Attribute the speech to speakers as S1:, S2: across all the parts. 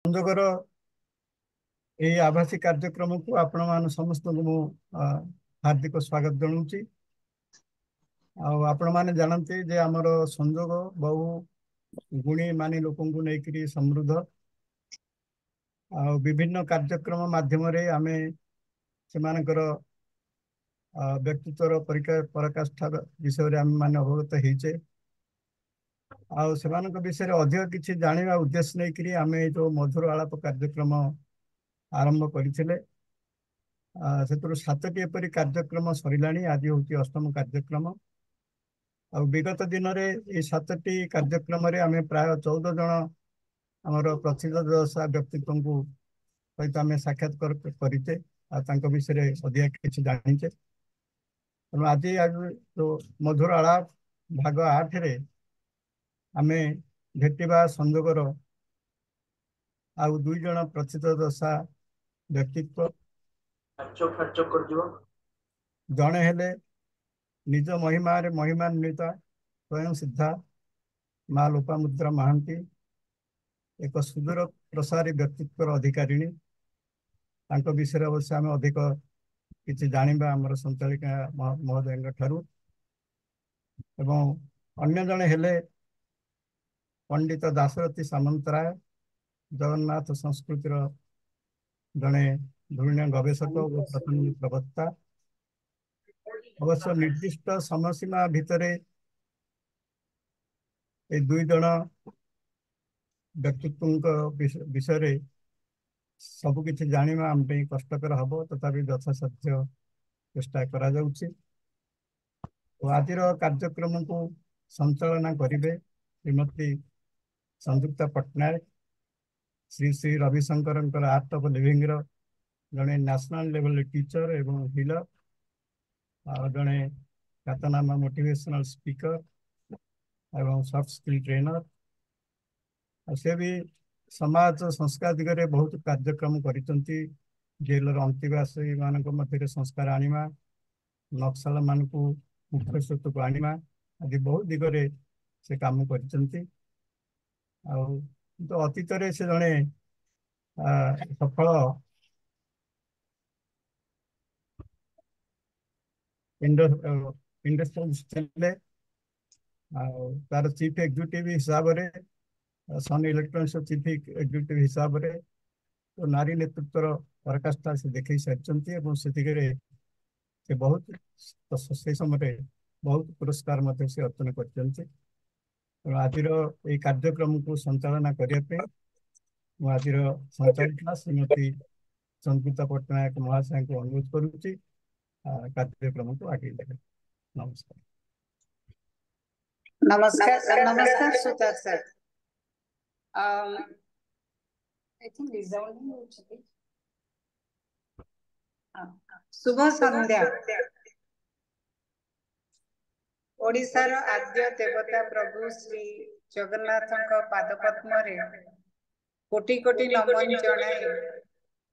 S1: ସଂଯୋଗର ଏହି ଆଭାସୀ କାର୍ଯ୍ୟକ୍ରମକୁ ଆପଣ ସମସ୍ତଙ୍କୁ ମୁଁ ହାର୍ଦ୍ଦିକ ସ୍ୱାଗତ ଜଣାଉଛି। ଆଉ ଆପଣମାନେ ଜାଣନ୍ତି ଯେ ଆମର ସଂଯୋଗ ବହୁ ଗୁଣୀ ମାନୀ ଲୋକଙ୍କୁ ନେଇକରି ସମୃଦ୍ଧ। ଆଉ ବିଭିନ୍ନ କାର୍ଯ୍ୟକ୍ରମ ମାଧ୍ୟମରେ ଆମେ ସେମାନଙ୍କର ବ୍ୟକ୍ତିତ୍ୱର ପରାକାଷ୍ଠା ବିଷୟରେ ଆମେ ମାନେ ଅବଗତ ହେଇଛେ। ଆଉ ସେମାନଙ୍କ ବିଷୟରେ ଅଧିକ କିଛି ଜାଣିବା ଉଦ୍ଦେଶ୍ୟ ନେଇକରି ଆମେ ଏଇ ଯୋଉ ମଧୁର ଆଳାପ କାର୍ଯ୍ୟକ୍ରମ ଆରମ୍ଭ କରିଥିଲେ। ସେଥିରୁ 7ଟି ଏପରି କାର୍ଯ୍ୟକ୍ରମ ସରିଲାଣି। ଆଜି ହେଉଛି 8ମ କାର୍ଯ୍ୟକ୍ରମ। ଆଉ ବିଗତ ଦିନରେ ଏଇ 7ଟି କାର୍ଯ୍ୟକ୍ରମରେ ଆମେ ପ୍ରାୟ 14 ଜଣ ଆମର ପ୍ରସିଦ୍ଧ ବ୍ୟକ୍ତିତ୍ୱଙ୍କୁ ସହିତ ଆମେ ସାକ୍ଷାତ କରିଛେ ଆଉ ତାଙ୍କ ବିଷୟରେ ଅଧିକ କିଛି ଜାଣିଛେ। ତେଣୁ ଆଜି ଯୋଉ ମଧୁର ଆଳାପ ଭାଗ 8ରେ ଆମେ ଭେଟିବା ସଂଯୋଗର ଆଉ 2 ଜଣ ପ୍ରସିଦ୍ଧ ବ୍ୟକ୍ତିତ୍ୱ। ଜଣେ ହେଲେ ନିଜ ମହିମାରେ ମହିମାନ୍ୱିତା ସ୍ୱୟଂ ସିଦ୍ଧା ମା ଲୋପାମୁଦ୍ରା ମହାନ୍ତି, ଏକ ସୁଦୂର ପ୍ରସାରୀ ବ୍ୟକ୍ତିତ୍ୱର ଅଧିକାରିଣୀ। ତାଙ୍କ ବିଷୟରେ ଅବଶ୍ୟ ଆମେ ଅଧିକ କିଛି ଜାଣିବା ଆମର ସଞ୍ଚାଳିକା ମହୋଦୟଙ୍କ ଠାରୁ। ଏବଂ ଅନ୍ୟ ଜଣେ ହେଲେ ପଣ୍ଡିତ ଦାଶରଥୀ ସାମନ୍ତରାୟ, ଜଗନ୍ନାଥ ସଂସ୍କୃତିର ଜଣେ ଧୁରଣୀୟ ଗବେଷକ ଓ ପ୍ରବକ୍ତା। ଅବଶ୍ୟ ନିର୍ଦ୍ଦିଷ୍ଟ ସମୟସୀମା ଭିତରେ এই 2 ଜଣ ବ୍ୟକ୍ତିତ୍ୱଙ୍କ ବିଷୟରେ ସବୁ କିଛି ଜାଣିବା ଆମ ପାଇଁ କଷ୍ଟକର ହବ, ତଥାପି ଯଥାସାଧ୍ୟ ଚେଷ୍ଟା କରାଯାଉଛି। ଓ ଆଜିର କାର୍ଯ୍ୟକ୍ରମକୁ ସଞ୍ଚାଳନା କରିବେ ଶ୍ରୀମତୀ ସଂଯୁକ୍ତା ପଟ୍ଟନାୟକ, ଶ୍ରୀ ଶ୍ରୀ ରବିଶଙ୍କରଙ୍କର ଆର୍ଟ ଅଫ୍ ଲିଭିଂର ଜଣେ ନ୍ୟାସନାଲ ଲେଭେଲ ଟିଚର ଏବଂ ହିଲର, ଆଉ ଜଣେ ଖ୍ୟାତନାମା ମୋଟିଭେସନାଲ ସ୍ପିକର ଏବଂ ସଫ୍ଟ ସ୍କିଲ୍ ଟ୍ରେନର। ଆଉ ସେ ବି ସମାଜ ସଂସ୍କାର ଦିଗରେ ବହୁତ କାର୍ଯ୍ୟକ୍ରମ କରିଛନ୍ତି। ଜେଲର ଅନ୍ତେବାସୀ ମାନଙ୍କ ମଧ୍ୟରେ ସଂସ୍କାର ଆଣିବା, ନକ୍ସଲ ମାନଙ୍କୁ ମୁଖ୍ୟ ସ୍ରୋତକୁ ଆଣିବା ଆଦି ବହୁତ ଦିଗରେ ସେ କାମ କରିଛନ୍ତି। ଆଉ କିନ୍ତୁ ଅତୀତରେ ସେ ଜଣେ ସଫଳ ଇଣ୍ଡଷ୍ଟ୍ରିଆଲିଷ୍ଟ ଥିଲେ। ଆଉ ତାର ଚିଫ ଏକ୍ଜିକ୍ୟୁଟିଭ ହିସାବରେ ସନ୍ ଇଲେକ୍ଟ୍ରୋନିକ୍ସ ଚିଫ ଏକ୍ଜିକ୍ୟୁଟିଭ ହିସାବରେ ନାରୀ ନେତୃତ୍ୱର ପରାକାଷ୍ଠା ସେ ଦେଖେଇ ସାରିଛନ୍ତି ଏବଂ ସେ ଦିଗରେ ସେ ବହୁତ ସେଇ ସମୟରେ ବହୁତ ପୁରସ୍କାର ମଧ୍ୟ ସେ ଅର୍ଜନ କରିଛନ୍ତି। ତେଣୁ ଆଜିର ଏଇ କାର୍ଯ୍ୟକ୍ରମକୁ ସଞ୍ଚାଳନା କରିବା ପାଇଁ ମୁଁ ଆଜିର ସଞ୍ଚାଳିକା ଶ୍ରୀମତୀ ସଂଯୁକ୍ତା ପଟ୍ଟନାୟକ ମହାଶୟଙ୍କୁ ଅନୁରୋଧ କରୁଛି କାର୍ଯ୍ୟକ୍ରମକୁ ଆଗେଇ ଦେବେ। ନମସ୍କାର।
S2: नमस्कार नमस्कार Sutar sir. I think resounding होची। शुभ संध्या। ओडिशार आद्य देवता प्रभु श्री जगन्नाथଙ୍କ पाद पद्मरे कोटि कोटि नमन जणाई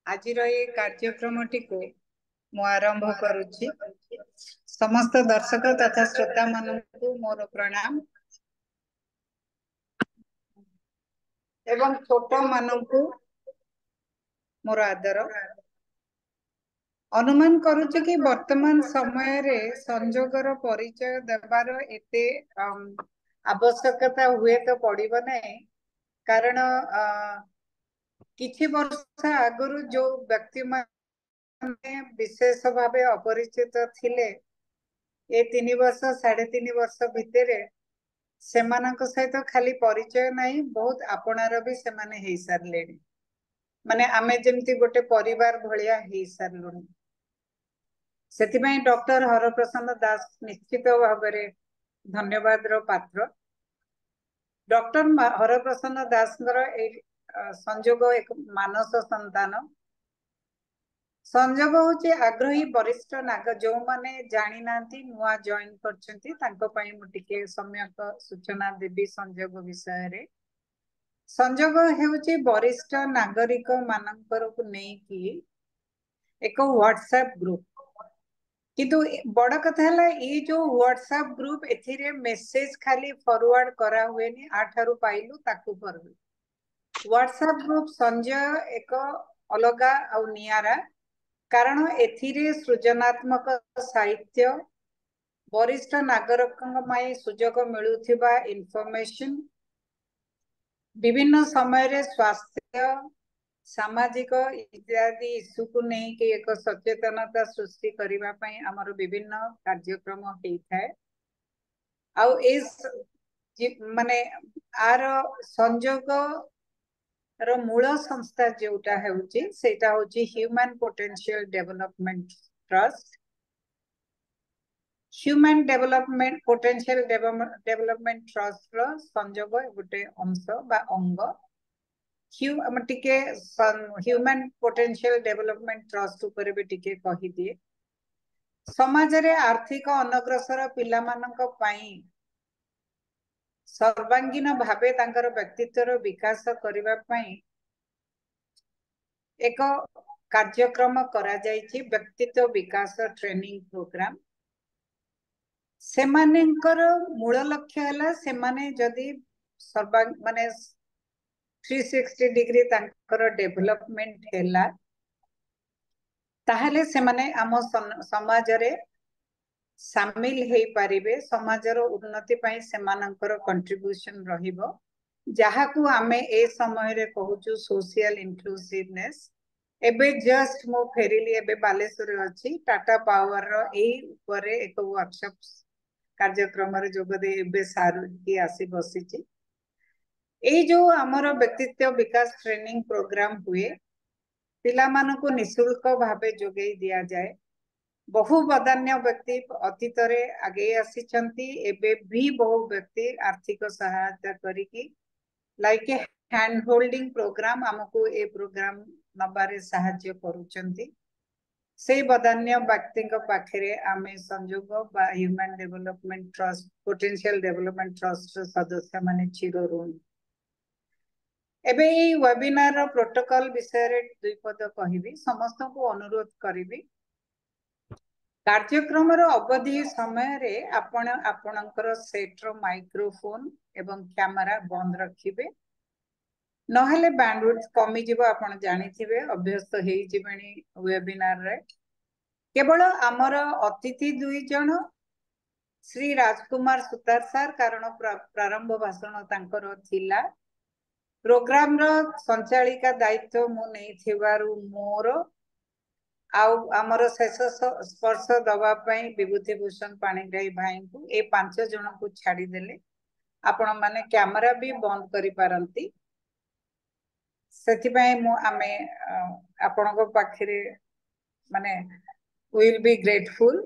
S2: आजिर ए कार्यक्रमटी को मु आरंभ करुछि। समस्त दर्शक तथा श्रोता मानकु मोर प्रणाम एवं छोट मानकु मोर आदर। अनुमान करुछि कि वर्तमान समय रे संजोगर परिचय देवार एते आवश्यकता हुए तो पड़िबो नै, कारण किछि वर्ष आगरु जो व्यक्ति माने विशेष भावे अपरिचित थिले ए 3 वर्ष 3.5 वर्ष भितरे सेमानक सहित खाली परिचय नहीं, बहुत आपणार भी सेमाने हेई सारलेनी। माने आमे जेमती गोटे परिवार भलिया हेई सारलुनी। सेतिबाई डॉक्टर हरप्रसन्न दास निश्चित भावरे धन्यवाद रो पात्र। डॉक्टर हरप्रसन्न दास संजोग एक मानस संतान। संजोग होची आग्रही वरिष्ठ नाग जो माने जानी नांती नुआ जॉइन करछंती तांको पई मु टिके सम्यक सूचना देबी संजोग विषय रे। संजोग हेउची वरिष्ठ नागरिक मानकर को नै कि एक व्हाट्सएप ग्रुप। किंतु बड़ कथा है ये जो व्हाट्सएप ग्रुप एथिरे मेसेज खाली फॉरवर्ड करा हुए नी आठारु पाइलु ताकू फॉरवर्ड व्हाट्सएप ग्रुप संजय एक अलगा आउ नियारा कारण एथिरे सृजनात्मक साहित्य वरिष्ठ नागरिक सुजोग मिलुथिबा इनफॉरमेशन विभिन्न समय रे स्वास्थ्य सामाजिक इत्यादि इश्यू को नहीं कि एक सचेतनता सृष्टि करबा पई हमर विभिन्न कार्यक्रम होइथाय आउ इस माने आर संजोग रो मूल संस्था जोटा हेउची सेटा होची human potential development trust human development potential development trust रो संजोग गोटे अंश बा अंग टिके ह्यूमन पोटेंशियल डेवलपमेंट ट्रस्ट ऊपर भी टिके कहि दिए समाज रे आर्थिक अनग्रसर पिला मानक पई सर्वांगीन भावे तांकर व्यक्तित्व विकास करबा पई एक कार्यक्रम करा जायछि व्यक्तित्व विकास ट्रेनिंग प्रोग्राम सेमानेंकर मूल लक्ष्य हला सेमाने जदि सर्वांग माने 360 डिग्री तांकर डेवलपमेंट हैला ताहले सेमाने आम समाज रे शामिल हेई पारिबे समाजर उन्नति पई सेमानकर कंट्रीब्यूशन रहिबो जहाकू आमे ए समय रे कहूचु सोशल इंक्लूसिवनेस एबे जस्ट मो फेरिली एबे बालेश्वर अछि टाटा पावर रो ए ऊपर एक वर्कशॉप कार्यक्रम रे जोग दे एबे सारू की आसी बसिची ए जो हमर व्यक्तित्व विकास ट्रेनिंग प्रोग्राम हुए पिला मानको निशुल्क भावे जोगै दिया जाए बहु बदान्य व्यक्ति अतीत रे आगे आसीचंती एबे भी बहु व्यक्ति आर्थिक सहायता करिकी लाइक हैंड होल्डिंग प्रोग्राम हमको ए प्रोग्राम नबारे सहायता करूचंती से बदान्य व्यक्ति पाखे आमे संयोग बा human development trust potential development trust सदस्य माने चिर ऋणी एबे ई वेबिनार प्रोटोकॉल विषय रे दुई पद कहिबी समस्त को अनुरोध करिबी कार्यक्रम रो अवधि समय रे आपण आपणकर सेट रो माइक्रोफोन एवं कैमरा बंद रखिबे नहले बैंडविड्थ कमी जिवो आपण जानिथिबे अभ्यस्त हेई जिबेनी वेबिनार रे केवल आमर अतिथि दुई जन श्री राजकुमार सुतार सर कारण प्रारंभ भाषण तांकर थिला प्रोग्राम रो संचालिका दायित्व मु नै थिबारु मोर आउ आमर शेष स्पर्श दबा पई विभूति भूषण पाणिग्राही भाई को ए 5 जन को छाड़ी देले आपण माने कैमरा भी बंद करि पारंती सेति पई मु आमे आपण को पाखरे माने विल बी ग्रेटफुल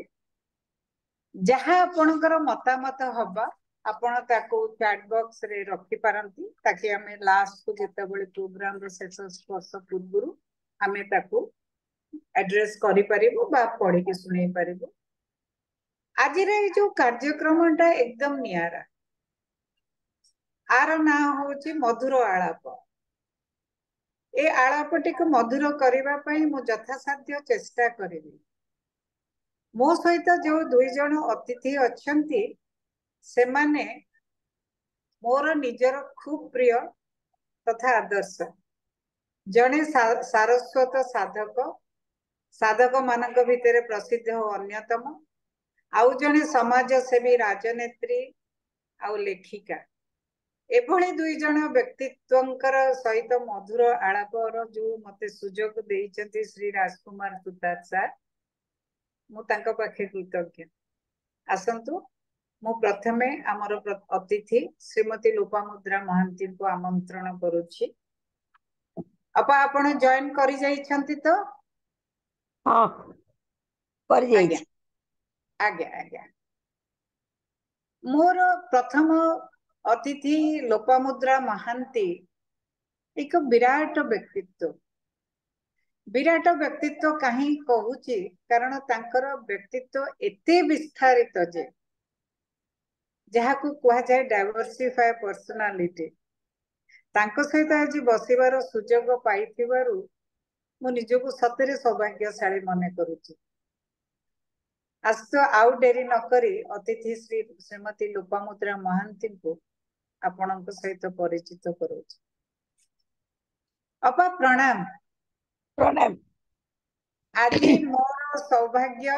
S2: जहाँ आपणकर मतामत हबा आपण ताको चैट बॉक्स रे रखि पारंती ताकि हमें लास्ट को जेतेबेले प्रोग्राम रो शेष स्पर्श पूर्वरु हमें ताको एड्रेस करि परिबो बा पढि के सुनै परिबो आज रे जो कार्यक्रमटा एकदम नियारा आर ना होची मधुर आलाप ए आलापटी को मधुर करबा पई मु यथासाध्य चेष्टा करिबी मो सहित जो दुई जन अतिथि अछंती से माने मोर निजर खूब प्रिय तथा आदर्श जने सारस्वत साधक साधक मानक भितर प्रसिद्ध हो अन्यतम आउ जने समाज सेवी राजनेत्री आउ लेखिका एभली दुई जन व्यक्तित्वंकर सहित मधुर आलापर जो मते सुजोग देइचंती श्री राजकुमार सुतार सर मु तांको पाखे कृतज्ञ आसंतु मु प्रथमे आमर अतिथि श्रीमती लोपामुद्रा महांती को आमंत्रण करूछि अपा आपण जॉइन करि जाइछंती तो
S3: हां कर जाई
S2: आज्ञा आज्ञा आज्ञा मोर प्रथम अतिथि लोपामुद्रा महांती एक विराट व्यक्तित्व कहीं कहूची कारण तांकर व्यक्तित्व एते विस्तारित जे जहाँ को कहा जाए डाइवर्सिफाई पर्सनालिटी तांको सहित आज बसिबार सुजोग पाइथिबारु मु निजको सतरे सौभाग्यशाली मने करूची आज तो आउ डेरी नकरी अतिथि श्रीमती लोपामुद्रा महांती को आपणक सहित परिचित करूची अपा प्रणाम।
S3: प्रणाम।
S2: आज मोर सौभाग्य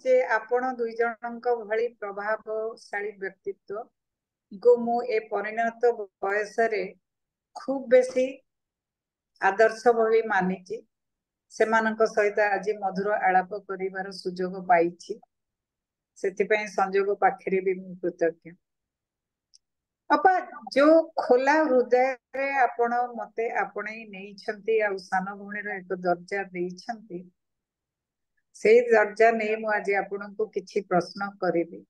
S2: जे आपण दुई जनक भली प्रभावशाली व्यक्तित्व को मु ए परिणत बयस रे खूब बेसी आदर्श भली मानिची सेमानक सहित आज मधुर आलाप करिवार सुजोग पाइछि सेतिपय संजोग पाखरे भी मु कृतज्ञ। अपा जो खोला हृदय रे आपण मते आपणे नहीं छंती आ सान भूणीर एक दर्जा देइछंती से दर्जा नहीं मु आज आपनको किछि प्रश्न करिबी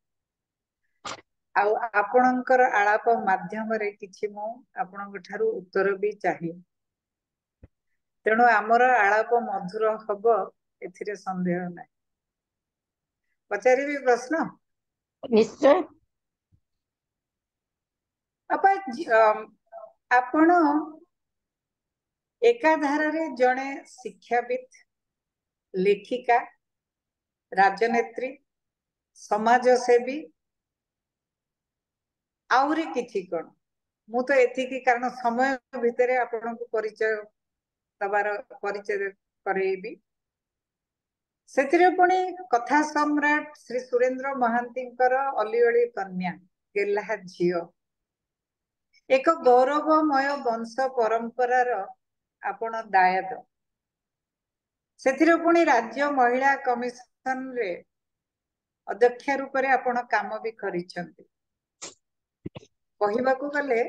S2: आउ आपणकर आलाप माध्यम रे किछि मु आपणक ठारू उत्तर भी चाहे तेणु आमर आलाप मधुर हब एथिरे संदेह नाही। पचारिबी प्रश्न?
S3: निश्चय।
S2: अपा आपण एकाधार रे जणे शिक्षाविद, लेखिका, राजनेत्री, समाजसेवी आउरी किछि कोन मु तो एथिकी कारण समय भितरे आपनको परिचय दबार परिचय करेबी सेथिरे पुणी कथा सम्राट श्री सुरेंद्र महांतींकर अलिअली कन्या गेल्हा झियो एक गौरवमय वंश परंपरार आपण दायद सेथिरे पुणी राज्य महिला कमिशन रे अध्यक्ष रूप रे आपण काम भी करिसंती। कहिबाकू गले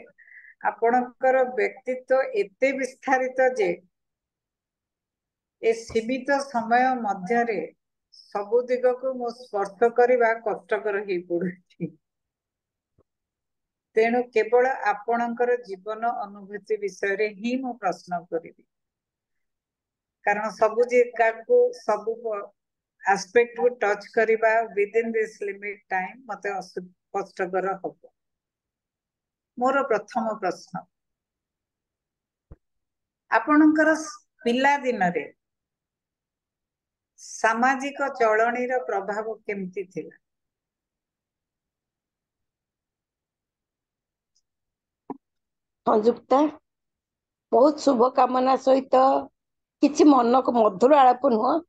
S2: आपणकर व्यक्तित्व एते विस्तारित जे ए सीमित समय मध्य रे सबु दिग को मु स्पर्श करबा कष्टकर ही पड़ुछि तेणु केवल आपणकर जीवन अनुभूति विषय रे ही मु प्रश्न करिबी कारण सबु जिका को सबु एस्पेक्ट को टच करबा with in this limit time मते कष्टकर हबो। मोर प्रथम प्रश्न आपणकर पिला दिन रे सामाजिक चलनीर प्रभाव केमती थिला?
S3: संयुक्ता बहुत शुभकामना सहित किछि मन को मधुर आलाप नुह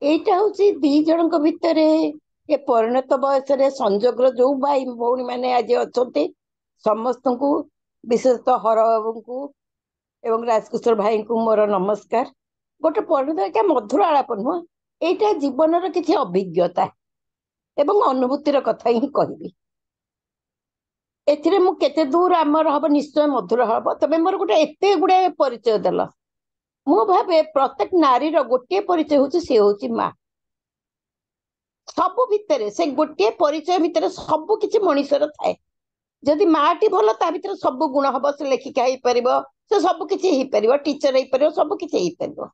S3: एटा होची दी जनक भितरे ए परिणत बयस रे संजोग जो भाई भौणी माने आज अछंती समस्त को विशेषतः हर बाबू को एवं राजकिशोर भाई को मोर नमस्कार। गोटे परिणत क्या मधुर आलाप नुह एटा जीवन किछि अभिज्ञता एवं अनुभूतिर कथा ही कहबी एथिरे मु केते दूर आमर हब निश्चय मधुर हब तबे मोर गोटे एते गुडे परिचय देला मु भावे प्रत्येक नारी रो गोटे परिचय होची से होची माँ सब भितरे से गोटे परिचय भितरे सब किछि मनुष्यर थाए जदि माटी भल ता भितरे सब गुण हब से लेखिका ही परिबो से सब किछि ही परिबो टीचर ही परिबो सब किछि ही परिबो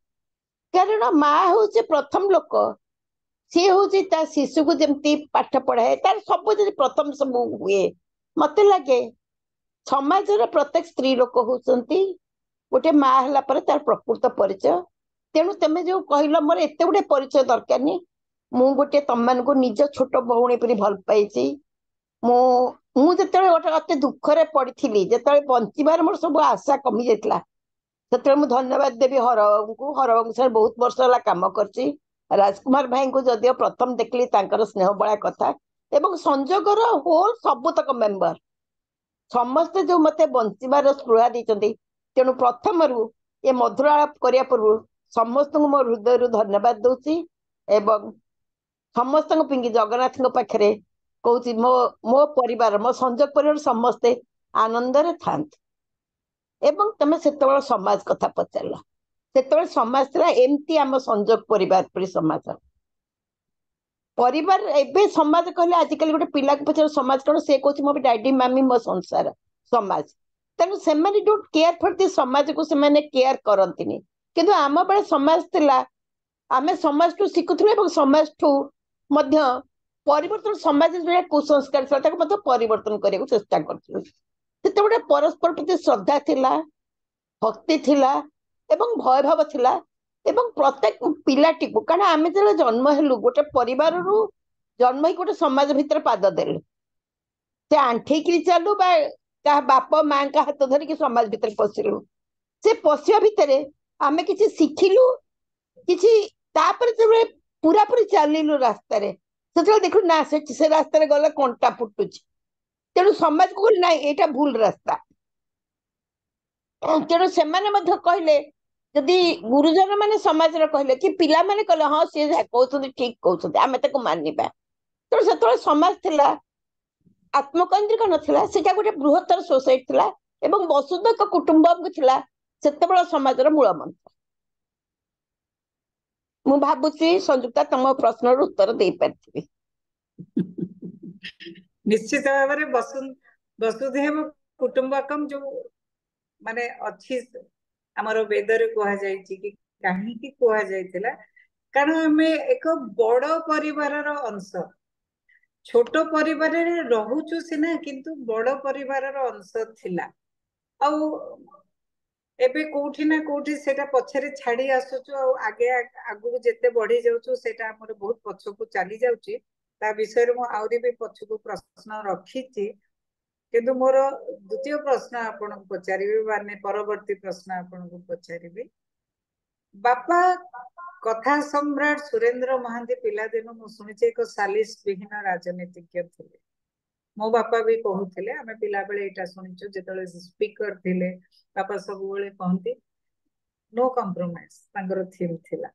S3: कारण माँ होची प्रथम लोक सी होची ता शिशु को जेमती पाठ पढ़ाए तार सब जदि प्रथम सब हुए मते लगे समाजर प्रत्येक स्त्री लोक होचंती गोटे माँ हला पर तार प्रकृत परिचय तेणु तमे जो कहल मोर एते गोटे परिचय दरकार नहीं मु गोटे तम मान को निज छोट भौणी परी भल पाइछि मु जेतेबेले गोटे अति दुख रे पड़िथिली जेतेबेले बंचिबार मोर सब आशा कमी जाइतला सेतेबेले मु धन्यवाद देवी हरबाबू सर बहुत वर्ष होला काम करछि राजकुमार भाई को जदियो प्रथम देखली तांकर स्नेह बळा कथा एवं संजोगर होल सबुतक मेंबर समस्ते जो मते बंचिबार स्पृहा दैछन्ती तेणु प्रथम ये मधुर आलाप करिया पूर्व समस्त को मोर हृदय धन्यवाद दउछि एवं समस्त पिंगी जगन्नाथ पाखरे कहूँ मो मो परिवार मो संजोग परिवार समस्ते आनंद रे थांत एवं तमे सेतबेले समाज कथा पचारला सेतबेले समाज थला एमती आम संजोग परिवार परि समाज परिवार एबे समाज कहले आजिकल गोटे पिला को पचार समाज कौन से कहूँ मो डैडी मामी मो संसार समाज तेणु से डोंट केयर फॉर दि समाज को से केयर करंतिनी किंतु आम बेले समाज थिला आमे समाज टू शिखुथुले समाज टू मध्य परिवर्तन समाज जो कुसंस्कार था मध्य परिवर्तन करने चेष्टा करथुलु सेते गोटे परस्पर प्रति श्रद्धा थिला भक्ति थिला एवं भय भाव थिला एवं प्रत्येक पिलाटी को कारण आमे जले जन्म हेलु गोटे परिवार रु जन्म ही गोटे समाज भितर पाद देलु से आंठेकी चालू बा बाप माँ का हाथ धरिकी समाज भितर पशिलु से पशिया भितर आमे किछि शिखिलु किछि तापर जब पूरा पूरी चलिलु रास्तारे सेतबे देखु ना से रास्तारे गले कंटा फुटुछि तेणु समाज को ना एटा भूल रास्ता तेणु से कहले जदि गुरुजन माने समाज कहले कि पिला माने कहले हाँ सी कहते ठीक कहते आम ताको मानिबा तेणु से समाज थिला आत्मकेन्द्रिक नथिला सेटा गोटे बृहत्तर सोसाइटी थिला एवं वसुधैक कुटुंबकम थिला सेतेबेला समाजर मूल मंत्र मु भाबुची संयुक्ता तम प्रश्नर उत्तर दे पारथिबी
S2: निश्चित भाव में वसुधैव कुटुंबकम जो माने अच्छी आमर वेद रे कहा जायछि कि काहे की कहा जायतिला कारण हमें एक बड़ परिवार रो अंश छोट परिवार रे रहूचु सिना किंतु बड़ परिवार रो अंश थिला आउ एबे कोठी ना कोठी सेटा पछरे छाड़ी आसुचु आ आगे आगु जेते बढ़ी जाउचु सेटा हमर बहुत पछकु चली जाउची ता विषय रे मु आउरी भी पछकु प्रश्न रखीची किंतु मोर द्वितीय प्रश्न आपन पचारिबे माने परवर्ती प्रश्न आपन को पचारिबे बापा कथा सम्राट सुरेंद्र महांती पिला दिन मु सुनिचे एक सालिस विहीन राजनीतिज्ञ थिले मो बापा भी कहूथिले आमे पिला बेले एटा सुनिचो जेतले स्पीकर थिले बापा सब बेले कहंती नो कॉम्प्रोमाइज तांगर थीम थिला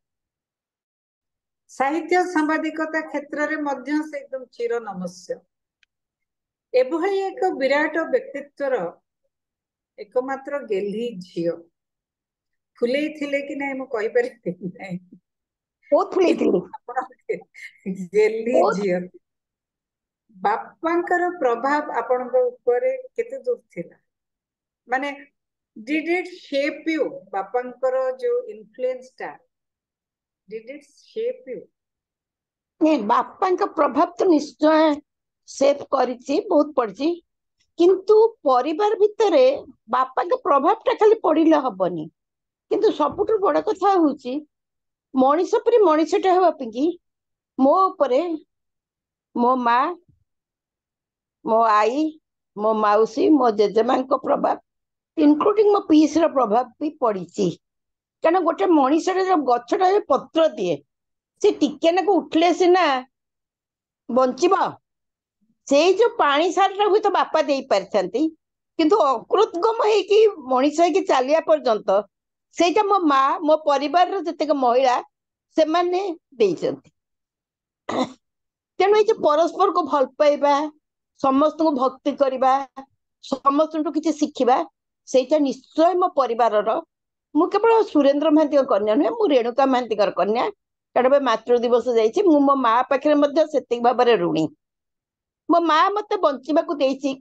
S2: साहित्य सांबादिकता क्षेत्र रे मध्य से एकदम चिर नमस्य एभली एक विराट व्यक्तित्वर एकमात्र गेल्ही झियो फुले थिले कि नहीं मु कहि परिबे नहीं
S3: बहुत फुले थिले
S2: गेल्ही झियो बापांकर प्रभाव आपन ऊपर केते दूर थिला माने डिड इट शेप यू बापांकर जो इन्फ्लुएंस टा डिड इट शेप यू
S3: नहीं बापा का प्रभाव तो निश्चय सेव करिछि बहुत पड़छि किंतु परिवार भितरे बापा का प्रभाव टा खाली पड़िले हबनी किंतु सबुठ बड़ कथा होछि मनीष पर मनीषटा हेबा पिंकी मो उपरे मो माँ मो आई मो माउसी मो जेजेमा प्रभाव इनक्लूडिंग मो पीस प्रभाव भी पड़ी कारण गोटे मनीष गछटा पत्र दिए से टिके ना उठले सीना बंचब से जो पानी सारा हुई तो बापा दे पारि किंतु अकृतगम होगी मनीष होगी चलिया पर्यंत सेटा मो माँ मो परिवार जतेक महिला से माने तेणु ये परस्पर को भल पाइबा समस्त को भक्ति करवा समस्त किसी शिखा से निश्चय मो परिवार मु केवल सुरेंद्र महांती कन्या नुहे मु रेणुका महांती कन्या कारण मातृ दिवस जाइए मो माँ पाखे से भाव में ऋणी मो माँ मत बंचाक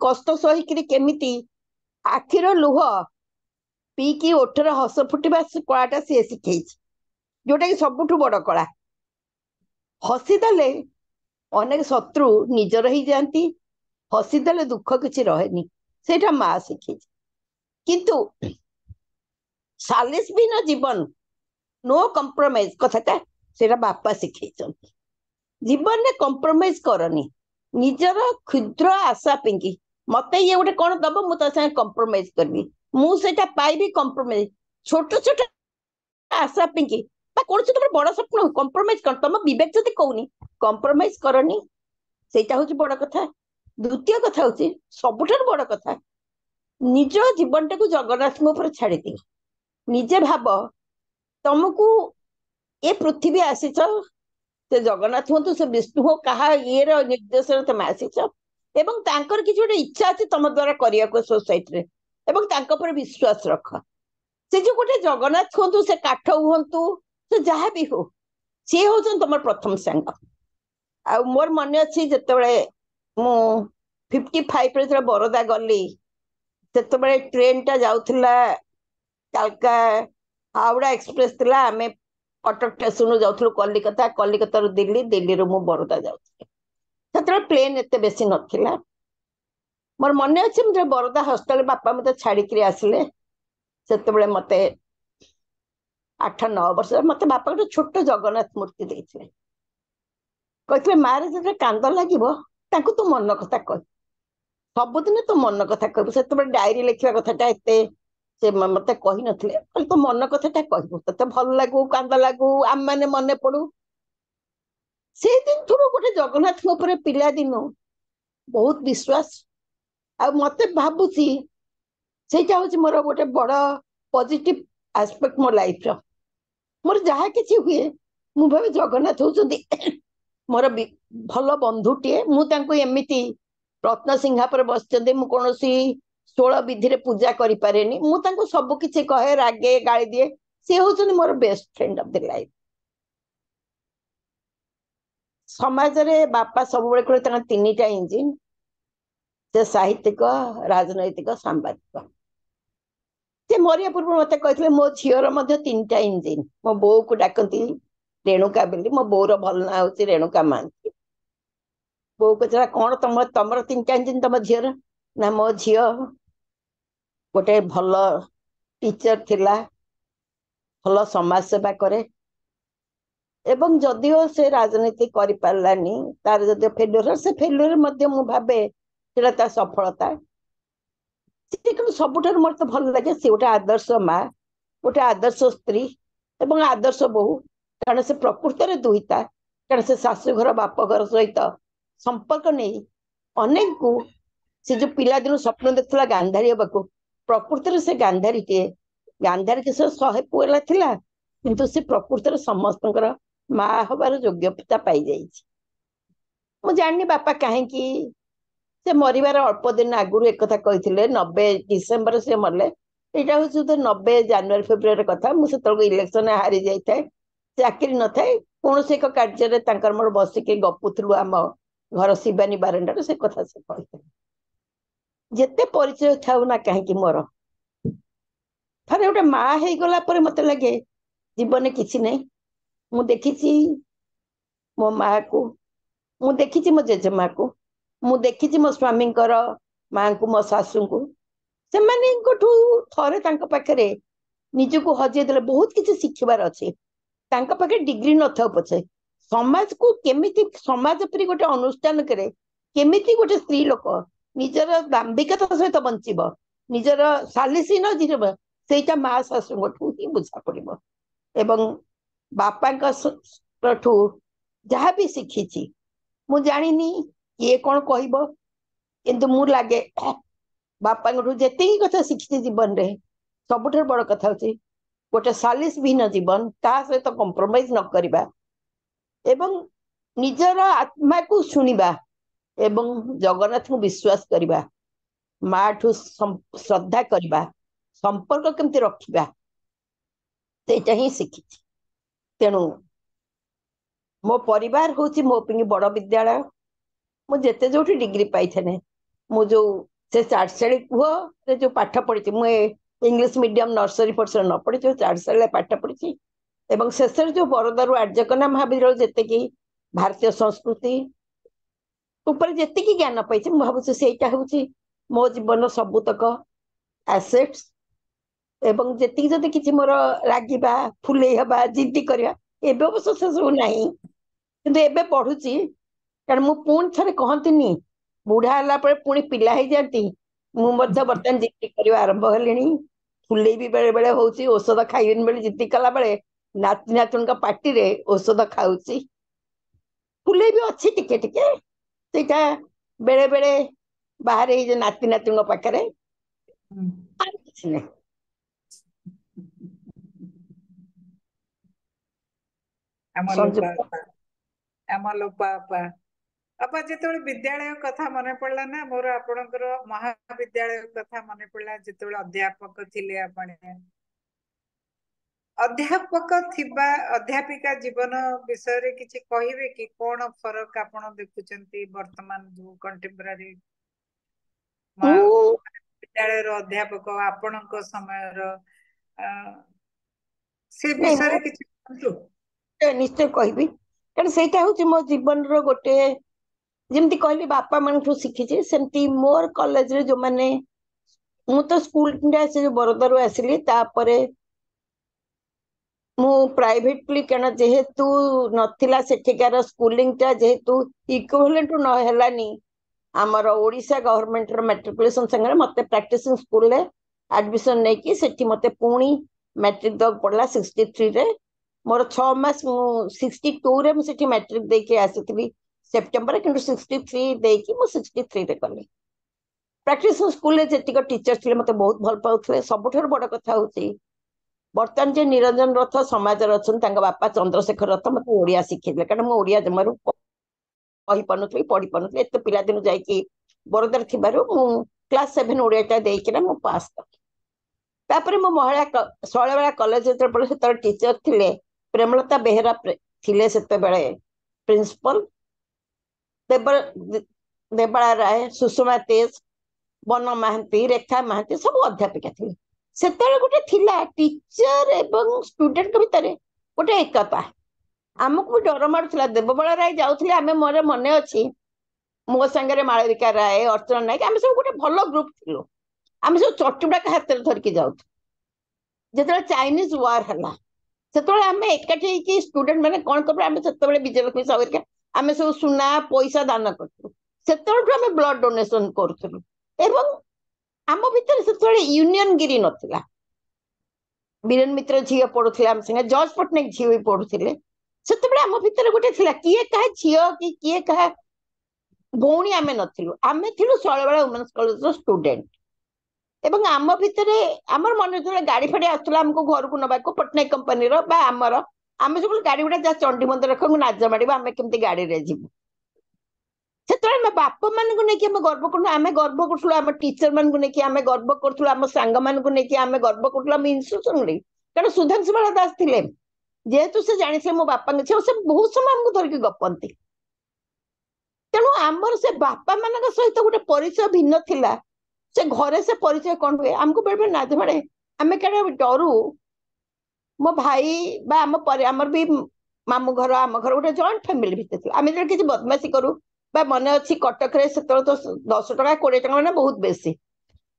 S3: कष्ट सही केमिति आखिर लुह पीकी ओठर हस फुटा कलाटा सी शिखई जोटा कि सबुठ बड़ कला हसीदे अनेक शत्रु निजर ही जाती हसीदे दुख किसी रहे सेटा माँ शिखी किंतु सालिस बिना जीवन नो कॉम्प्रोमाइज कथाटा से बापा शिखई जीवन में कॉम्प्रोमाइज करनी निजर क्षुद्र आशा पिंकी मत ये गोटे कौन दब मुझे कॉम्प्रोमाइज करी मुझे पाइबी कॉम्प्रोमाइज छोट छोट आशा पिंकी कौन से तुम बड़ स्वप्न कॉम्प्रोमाइज कर तुम विवेक जब कहूनी कॉम्प्रोमाइज करनी सेटा हूँ बड़ कथा द्वितीय कथा हूँ सबुठ बड़ कथा निज जीवन टाक जगन्नाथ ऊपर छाड़ी दी निजे भाव तुमको ये पृथ्वी आसीच से जगन्नाथ हूँ से विष्णु हो कहा ये निर्देश तुम आसीच एवं तांकर किसी गोटे इच्छा अच्छी तुम द्वारा करने को सोसाइटी पर विश्वास रख से जो गोटे जगन्नाथ हूँ से काठ हूँ से जहाँ भी हो सी हूँ तुम प्रथम सांग आ मोर मन अच्छी जिते मु 55 बरोदा गली से ट्रेन टा जाऊला कालका हावड़ा एक्सप्रेस थिला आम कटक स्टेशन जाऊँ कलिकता कलिकता दिल्ली दिल्ली मु बरोदा जाऊँ प्लेन एत बेसी नथिला मोर मन अच्छे मुझे बरोदा हॉस्टल बापा मत छाड़ी आसिले से मत 8-9 वर्ष मत बापा गोटे छोट जगन्नाथ मूर्ति देते कहते मारे जो कांद लगे तू मन कथा कह सबुदिन तू मन कथा कह से डायरी लिखा कथाटा एत ସେ ମତେ କହିନଥିଲେ କହିଲେ ତୋ ମନ କଥାଟା କହିବୁ, ତତେ ଭଲ ଲାଗୁ କାନ୍ଦ ଲାଗୁ ଆମେ ମାନେ ମନେ ପଡୁ। ସେଇ ଦିନଠୁ ଗୋଟେ ଜଗନ୍ନାଥଙ୍କ ଉପରେ ପିଲାଦିନୁ ବହୁତ ବିଶ୍ୱାସ। ଆଉ ମତେ ଭାବୁଛି ସେଇଟା ହଉଛି ମୋର ଗୋଟେ ବଡ ପଜିଟିଭ ଆସ୍ପେକ୍ଟ ମୋ ଲାଇଫର। ମୋର ଯାହା କିଛି ହୁଏ ମୁଁ ଭାବେ ଜଗନ୍ନାଥ ହଉଛନ୍ତି ମୋର ଭଲ ବନ୍ଧୁଟିଏ। ମୁଁ ତାଙ୍କୁ ଏମିତି ରତ୍ନ ସିଂହାପରେ ବସିଛନ୍ତି, ମୁଁ କୌଣସି 16 ବିଧିରେ ପୂଜା କରିପାରେନି, ମୁଁ ତାଙ୍କୁ ସବୁ କିଛି କହେ, ରାଗେ, ଗାଳି ଦିଏ, ସେ ହଉଛନ୍ତି ମୋର best friend of the life. ସମାଜରେ ବାପା ସବୁବେଳେ କହିଲେ ତାଙ୍କ 3ଟା ଇଞ୍ଜିନ, ସେ ସାହିତ୍ୟିକ, ରାଜନୈତିକ, ସାମ୍ବାଦିକ। ସେ ମରିବା ପୂର୍ବରୁ ମତେ କହିଥିଲେ ମୋ ଝିଅର ମଧ୍ୟ 3ଟା ଇଞ୍ଜିନ। ମୋ ବୋଉକୁ ଡାକନ୍ତି ରେଣୁକା ବୋଲି, ମୋ ବୋଉର ଭଲ ନାଁ ହଉଛି ରେଣୁକା ମହାନ୍ତି। ବୋଉ ପଚାରିଲା କଣ ତମର 3ଟା ଇଞ୍ଜିନ ତମ ଝିଅର? ନା ମୋ ଝିଅ ଗୋଟେ ଭଲ ଟିଚର ଥିଲା, ଭଲ ସମାଜ ସେବା କରେ, ଏବଂ ଯଦିଓ ସେ ରାଜନୀତି କରିପାରିଲାନି, ତାର ଯଦିଓ ଫେଲୁଅର, ସେ ଫେଲୁଅର ମଧ୍ୟ ମୁଁ ଭାବେ ସେଟା ତା ସଫଳତା। କିନ୍ତୁ ସବୁଠାରୁ ମତେ ଭଲ ଲାଗେ ସେ ଗୋଟେ ଆଦର୍ଶ ମା, ଗୋଟେ ଆଦର୍ଶ ସ୍ତ୍ରୀ ଏବଂ ଆଦର୍ଶ ବୋହୂ। କାରଣ ସେ ପ୍ରକୃତରେ ଦୁହିତା, କାରଣ ସେ ଶାଶୁଘର ବାପଘର ସହିତ ସମ୍ପର୍କ ନେଇ ଅନେକକୁ, ସେ ଯୋଉ ପିଲାଦିନୁ ସ୍ୱପ୍ନ ଦେଖୁଥିଲା ଗାନ୍ଧାରୀ ହେବାକୁ, ପ୍ରକୃତରେ ସେ ଗାନ୍ଧାରୀଟିଏ। ଗାନ୍ଧାରୀ କି 100 ପୁଅ ଥିଲା, କିନ୍ତୁ ସେ ପ୍ରକୃତରେ ସମସ୍ତଙ୍କର ମା ହବାର ଯୋଗ୍ୟତା ପାଇଯାଇଛି। ମୁଁ ଜାଣିନି ବାପା କାହିଁକି ସେ ମରିବାର ଅଳ୍ପ ଦିନ ଆଗରୁ ଏକଥା କହିଥିଲେ। 90 ଡିସେମ୍ବର ସେ ମରିଲେ, ଏଇଟା ହଉଛି 90 ଜାନୁଆରୀ ଫେବୃଆରୀ କଥା। ମୁଁ ସେତେବେଳକୁ ଇଲେକ୍ସନରେ ହାରି ଯାଇଥାଏ, ଚାକିରି ନଥାଏ। କୌଣସି ଏକ କାର୍ଯ୍ୟରେ ତାଙ୍କର ମୋର ବସିକି ଗପୁଥିଲୁ ଆମ ଘର ଶିବାନୀ ବାରଣ୍ଡାରେ, ସେ କଥା ସେ କହିଥିଲେ। ଯେତେ ପରିଚୟ ଥାଉ ନା କାହିଁକି ମୋର, ଥରେ ଗୋଟେ ମା ହେଇଗଲା ପରେ ମତେ ଲାଗେ ଜୀବନରେ କିଛି ନାହିଁ। ମୁଁ ଦେଖିଛି ମୋ ମାକୁ, ମୁଁ ଦେଖିଛି ମୋ ଜେଜେମାକୁ, ମୁଁ ଦେଖିଛି ମୋ ସ୍ୱାମୀଙ୍କର ମାଙ୍କୁ, ମୋ ଶାଶୁଙ୍କୁ। ସେମାନଙ୍କଠୁ ଥରେ ତାଙ୍କ ପାଖରେ ନିଜକୁ ହଜେଇ ଦେଲେ ବହୁତ କିଛି ଶିଖିବାର ଅଛି। ତାଙ୍କ ପାଖରେ ଡିଗ୍ରୀ ନଥାଉ ପଛେ, ସମାଜକୁ କେମିତି, ସମାଜ ପରି ଗୋଟେ ଅନୁଷ୍ଠାନରେ କେମିତି ଗୋଟେ ସ୍ତ୍ରୀ ଲୋକ ନିଜର ଦାମ୍ଭିକତା ସହିତ ବଞ୍ଚିବ, ନିଜର ସାଲିସି ନ ଯିବ, ସେଇଟା ମା ଶାଶୁଙ୍କଠୁ ହିଁ ବୁଝା ପଡିବ। ଏବଂ ବାପାଙ୍କଠୁ ଯାହା ବି ଶିଖିଛି, ମୁଁ ଜାଣିନି କିଏ କଣ କହିବ, କିନ୍ତୁ ମୁଁ ଲାଗେ ବାପାଙ୍କଠୁ ଯେତିକି କଥା ଶିଖିଛି ଜୀବନରେ, ସବୁଠାରୁ ବଡ କଥା ହଉଛି ଗୋଟେ ସାଲିସ ବିହୀନ ଜୀବନ, କାହା ସହିତ କମ୍ପ୍ରମାଇଜ ନ କରିବା, ଏବଂ ନିଜର ଆତ୍ମାକୁ ଶୁଣିବା, ଏବଂ ଜଗନ୍ନାଥଙ୍କୁ ବିଶ୍ୱାସ କରିବା, ମା ଠୁ ଶ୍ରଦ୍ଧା କରିବା, ସମ୍ପର୍କ କେମିତି ରଖିବା, ସେଇଟା ହିଁ ଶିଖିଛି। ତେଣୁ ମୋ ପରିବାର ହଉଛି ମୋ ପାଇଁ ବଡ ବିଦ୍ୟାଳୟ। ମୁଁ ଯେତେ ଯୋଉଠି ଡିଗ୍ରୀ ପାଇଥାନେ, ମୁଁ ଯୋଉ ସେ ଚାଟଶାଳୀ ପୁଅରେ ଯୋଉ ପାଠ ପଢିଛି, ମୁଁ ଇଂଲିଶ ମିଡିୟମ ନର୍ସରୀ ଫର୍ସରୀ ନ ପଢିଛି, ଚାଟଶାଳୀରେ ପାଠ ପଢିଛି। ଏବଂ ଶେଷରେ ଯୋଉ ବରୋଦାରୁ ଆର୍ଯ୍ୟକନ୍ୟା ମହାବିଦ୍ୟାଳୟ ଯେତିକି ଭାରତୀୟ ସଂସ୍କୃତି ଉପରେ ଯେତିକି ଜ୍ଞାନ ପାଇଛି, ମୁଁ ଭାବୁଛି ସେଇଟା ହଉଛି ମୋ ଜୀବନର ସବୁତକ ଆସେଟ୍ସ। ଏବଂ ଯେତିକି ଯଦି କିଛି ମୋର ରାଗିବା, ଫୁଲେଇ ହେବା, ଜିଦ୍ଦି କରିବା, ଏବେ ଅବଶ୍ୟ ସେ ସବୁ ନାହିଁ, କିନ୍ତୁ ଏବେ ପଢୁଛି। କାରଣ ମୁଁ ପୁଣି ଥରେ କହନ୍ତିନି ବୁଢା ହେଲା ପରେ ପୁଣି ପିଲା ହେଇଯାନ୍ତି, ମୁଁ ମଧ୍ୟ ବର୍ତ୍ତମାନ ଜିଦ୍ଦି କରିବା ଆରମ୍ଭ ହେଲିଣି। ଫୁଲେଇ ବି ବେଳେ ବେଳେ ହଉଛି, ଔଷଧ ଖାଇବେନି ବୋଲି ଜିଦ୍ଦି କଲା ବେଳେ ନାତି ନାତୁଣୀଙ୍କ ପାଟିରେ ଔଷଧ ଖାଉଛି। ଫୁଲେଇ ବି ଅଛି ଟିକେ ଟିକେ, ସେଇଟା ବେଳେ ବେଳେ ବାହାରେ ଏଇ ଯେ ନାତି ନାତୁଣୀଙ୍କ ପାଖରେ, ଆଉ କିଛି ନାହିଁ।
S2: ଆମ ଲୋପା
S3: ସଂଯୁକ୍ତ
S2: ଅପା, ଆମ ଲୋପା ଅପା। ଅପା, ଯେତେବେଳେ ବିଦ୍ୟାଳୟ କଥା ମନେ ପଡିଲା ନା, ମୋର ଆପଣଙ୍କର ମହାବିଦ୍ୟାଳୟ କଥା ମନେ ପଡିଲା। ଯେତେବେଳେ ଅଧ୍ୟାପକ ଥିଲେ ଆପଣ, ଅଧ୍ୟାପକ ଥିବା ଅଧ୍ୟାପିକା ଜୀବନ ବିଷୟରେ କିଛି କହିବେ କି? କଣ ଫରକ ଆପଣ ଦେଖୁଛନ୍ତି ବର୍ତ୍ତମାନ ଯୋଉ କଣ୍ଟେମ୍ପରାରୀ
S3: ମୁଁ
S2: ବିଦ୍ୟାଳୟର ଅଧ୍ୟାପକ, ଆପଣଙ୍କ ସମୟର, ସେ
S3: ନାଇଁ,
S2: ବିଷୟରେ କିଛି କୁହନ୍ତୁ।
S3: ନିଶ୍ଚୟ କହିବି, କାରଣ ସେଇଟା ହଉଛି ମୋ ଜୀବନର ଗୋଟେ, ଯେମିତି କହିଲି ବାପା ମାନଠୁ ଶିଖିଛି, ସେମିତି ମୋର କଲେଜରେ ଯୋଉମାନେ, ମୁଁ ତ ସ୍କୁଲ ସେ ଯୋଉ ବରୋଦାରୁ ଆସିଲି, ତାପରେ ମୁଁ ପ୍ରାଇଭେଟଲି, କାରଣ ଯେହେତୁ ନଥିଲା ସେଠିକାର ସ୍କୁଲିଂଟା, ଯେହେତୁ ଇକ୍ୱିଭାଲେଣ୍ଟ ନ ହେଲାନି ଆମର ଓଡିଶା ଗଭର୍ଣ୍ଣମେଣ୍ଟର ମାଟ୍ରିକୁଲେସନ ସାଙ୍ଗରେ, ମତେ ପ୍ରାକ୍ଟିସିଂ ସ୍କୁଲରେ आडमिशन नहीं कि सेठी मते पुणी मैट्रिक दक पड़ला 63 रे मोर 6 मास मु 62 रे मु सेठी मैट्रिक दे के आसीथि सेप्टेम्बर किंतु 63 दे कि मु 63 रे कली प्रैक्टिस स्कूल रे जेतिक टीचर थिले मते बहुत भल पाउथले सबठर बड़ कथा होची बर्तमान जे निरंजन रथ समाज रचन तांगा बापा चंद्रशेखर रथ मते ओडिया शिखिले कारण मु ओडिया जमारू कहि पानुथली पढी पानुथली एते पिला दिन जाई कि बरोदर थिबारु मु क्लास 7 ओडियाटा देई कि ना मु पास कली तापरे मो महिला शैलबाला कॉलेज जेते पढे सेते टीचर थिले प्रेमलता बेहेरा थिले सेते बेले प्रिंसिपल देबड़ा राय सुषमा तेज बन महांती रेखा महांती सब अध्यापिका थे सेते गोटे थिला टीचर एवं स्टूडेंट के भितर गोटे एकता आमको भी डर मारुला देवबाला राय जाऊे आम मोर मन अच्छी मो सांगे मालविका राय अर्चना नायक आम सब गोटे भल ग्रुप थिलु आम सब चटुड़ा हाथ धरिकी जाऊ जो चाइनीज वार है से आम एकाठी स्टूडेंट मैंने कौन कर विजयलक्ष्मी सागर आम सब सुना पैसा दान करूँ से ब्लड डोनेशन करूँ आम भितर से यूनियन गिरी नथिला बीरेन मित्र झील पढ़ुले आम संगे जॉर्ज पट्टनायक झील भी पढ़ुले से आम भितर गोटे किए क्या झील कि किए क्या भौणी आम नथिलु आमे थिलु शैलबाला वुमेन्स कॉलेज स्टूडेंट एवं आम भितर आमर मन जो गाड़ी फाड़ी आसला आमको घर को नबाक पट्टनायक कंपनी आमर आम सब गाड़ी गुड़ा जहाँ चंडी मंदिर रख नाज माड़ आम केमती गाड़ी रे जीवु से बापा मान नहीं गर्व करूँ आम गर्व करूँ आम टीचर मान नहीं आम गर्व करूँ आम सांग मान नहीं आम गर्व करूँ आम इन्स्टिट्यूशन कारण सुधांशु बाला दास थे जेहेतु से जानी मो बापा से बहुत समय आमको धरिकी गपंती तेणु आमर से बापा मान सहित गोटे परिचय भिन्न थिला से घरे से परिचय कौन हुए आमको बेले बेले नाज माड़े आम क्या डरू मो भाई आमर भी मामू घर आम घर गोटे जॉइंट फैमिली भितर आम जो किसी बदमाशी करूँ मन अच्छी कटक से तो 10 टका 20 टका मैंने बहुत बेसी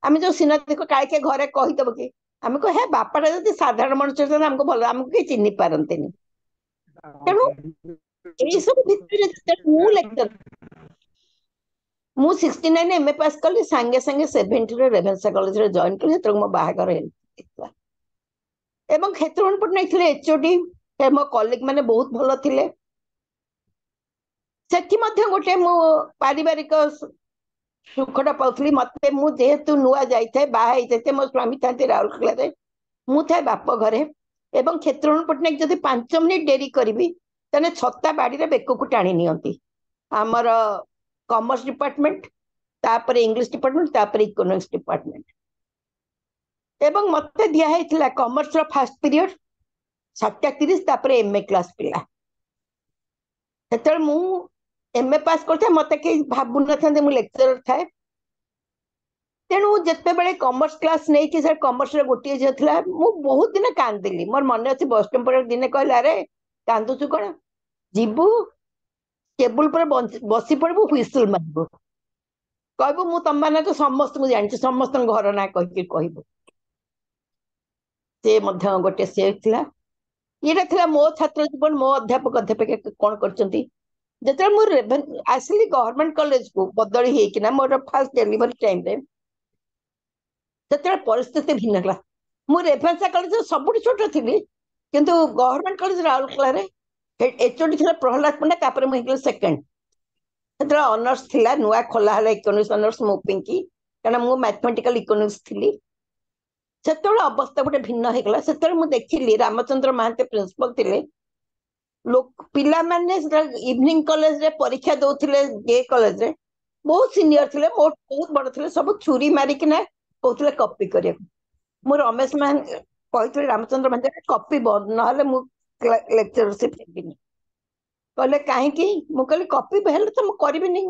S3: आम जो सीना देख काले के घरे कहीदेव कि आम कह हे बापाटा जब साधारण मनुष्य आमको भल आमको कहीं चिन्ह पारती तेणु यही सब भितर मु 69 एमए पास कली सांगे सांगे 70 रेभेन्सा कॉलेज रे जॉइन कली तो मो बाहागर हेला एवं क्षेत्रवन पट्टनायक थे एचओडी मो कलीग माने बहुत भल थिले सेठी मध्य गोटे मु पारिवारिक सुखटा पाउथली मते मु जेहेतु नुआ जाइथे बाहा जाइथे मो स्वामी था राउरकेला मु थाए बाप घरे एवं क्षेत्रवन पट्टनायक जदि 5 मिनिट डेरी करी तेने छत्ता बाड़ी रे बेक को टाणी नियंती आमर कॉमर्स डिपार्टमेंट तापर इंग्लिश डिपार्टमेंट तापर इकोनॉमिक्स डिपार्टमेंट एवं मते दिया है कॉमर्स रो फर्स्ट पीरियड 7:30 तापर एमए क्लास पिला सेते मु एमए पास करते मत कहीं भावु न मु लेक्चरर थाए तेणु जिते बड़े कॉमर्स क्लास नहीं कि कॉमर्स गोटे झील था मु बहुत दिन कांदिली मोर मन अच्छे बस स्टैंड पर दिने कहले अरे कांदुचु कौन जीवु टेबुल पर बसी पड़ू हुइसिल मारू कहबू मु तुम मान समस्त जानी समस्त घर ना कहबू से गोटे से ये मो छात्र जीवन मो अध्यापक अध्यापिका कौन कर आसली गवर्नमेंट कॉलेज को बदली होना मोर फास्ट डेलीवरी टाइम रे से परिस्थिति भिन्न है मु रेभेन्सा कॉलेज सब छोट थी किंतु गवर्नमेंट कॉलेज राउरकेला एचओडी थे प्रहलाद पंडा मुझे सेकेंड से ऑनर्स थिला नुआ खोला है इकोनॉमिक्स ऑनर्स मो पिंकी कारण मु मैथमेटिकल इकोनॉमिक्स थी से अवस्था गोटे भिन्न होगा से मुझे देखिली रामचंद्र महांती प्रिंसिपल थे लोक पिला माने इवनिंग कॉलेज रे परीक्षा दौले डे कॉलेज रे बहुत सीनियर थे बहुत बड़ थे सब छुरी मारिक कहते कॉपी करिया मु रमेश मान कही रामचंद्र महांती कॉपी बंद ना लेक्चरशिप कहले कहीं मुझे कॉपी हेल्ले तो मुझे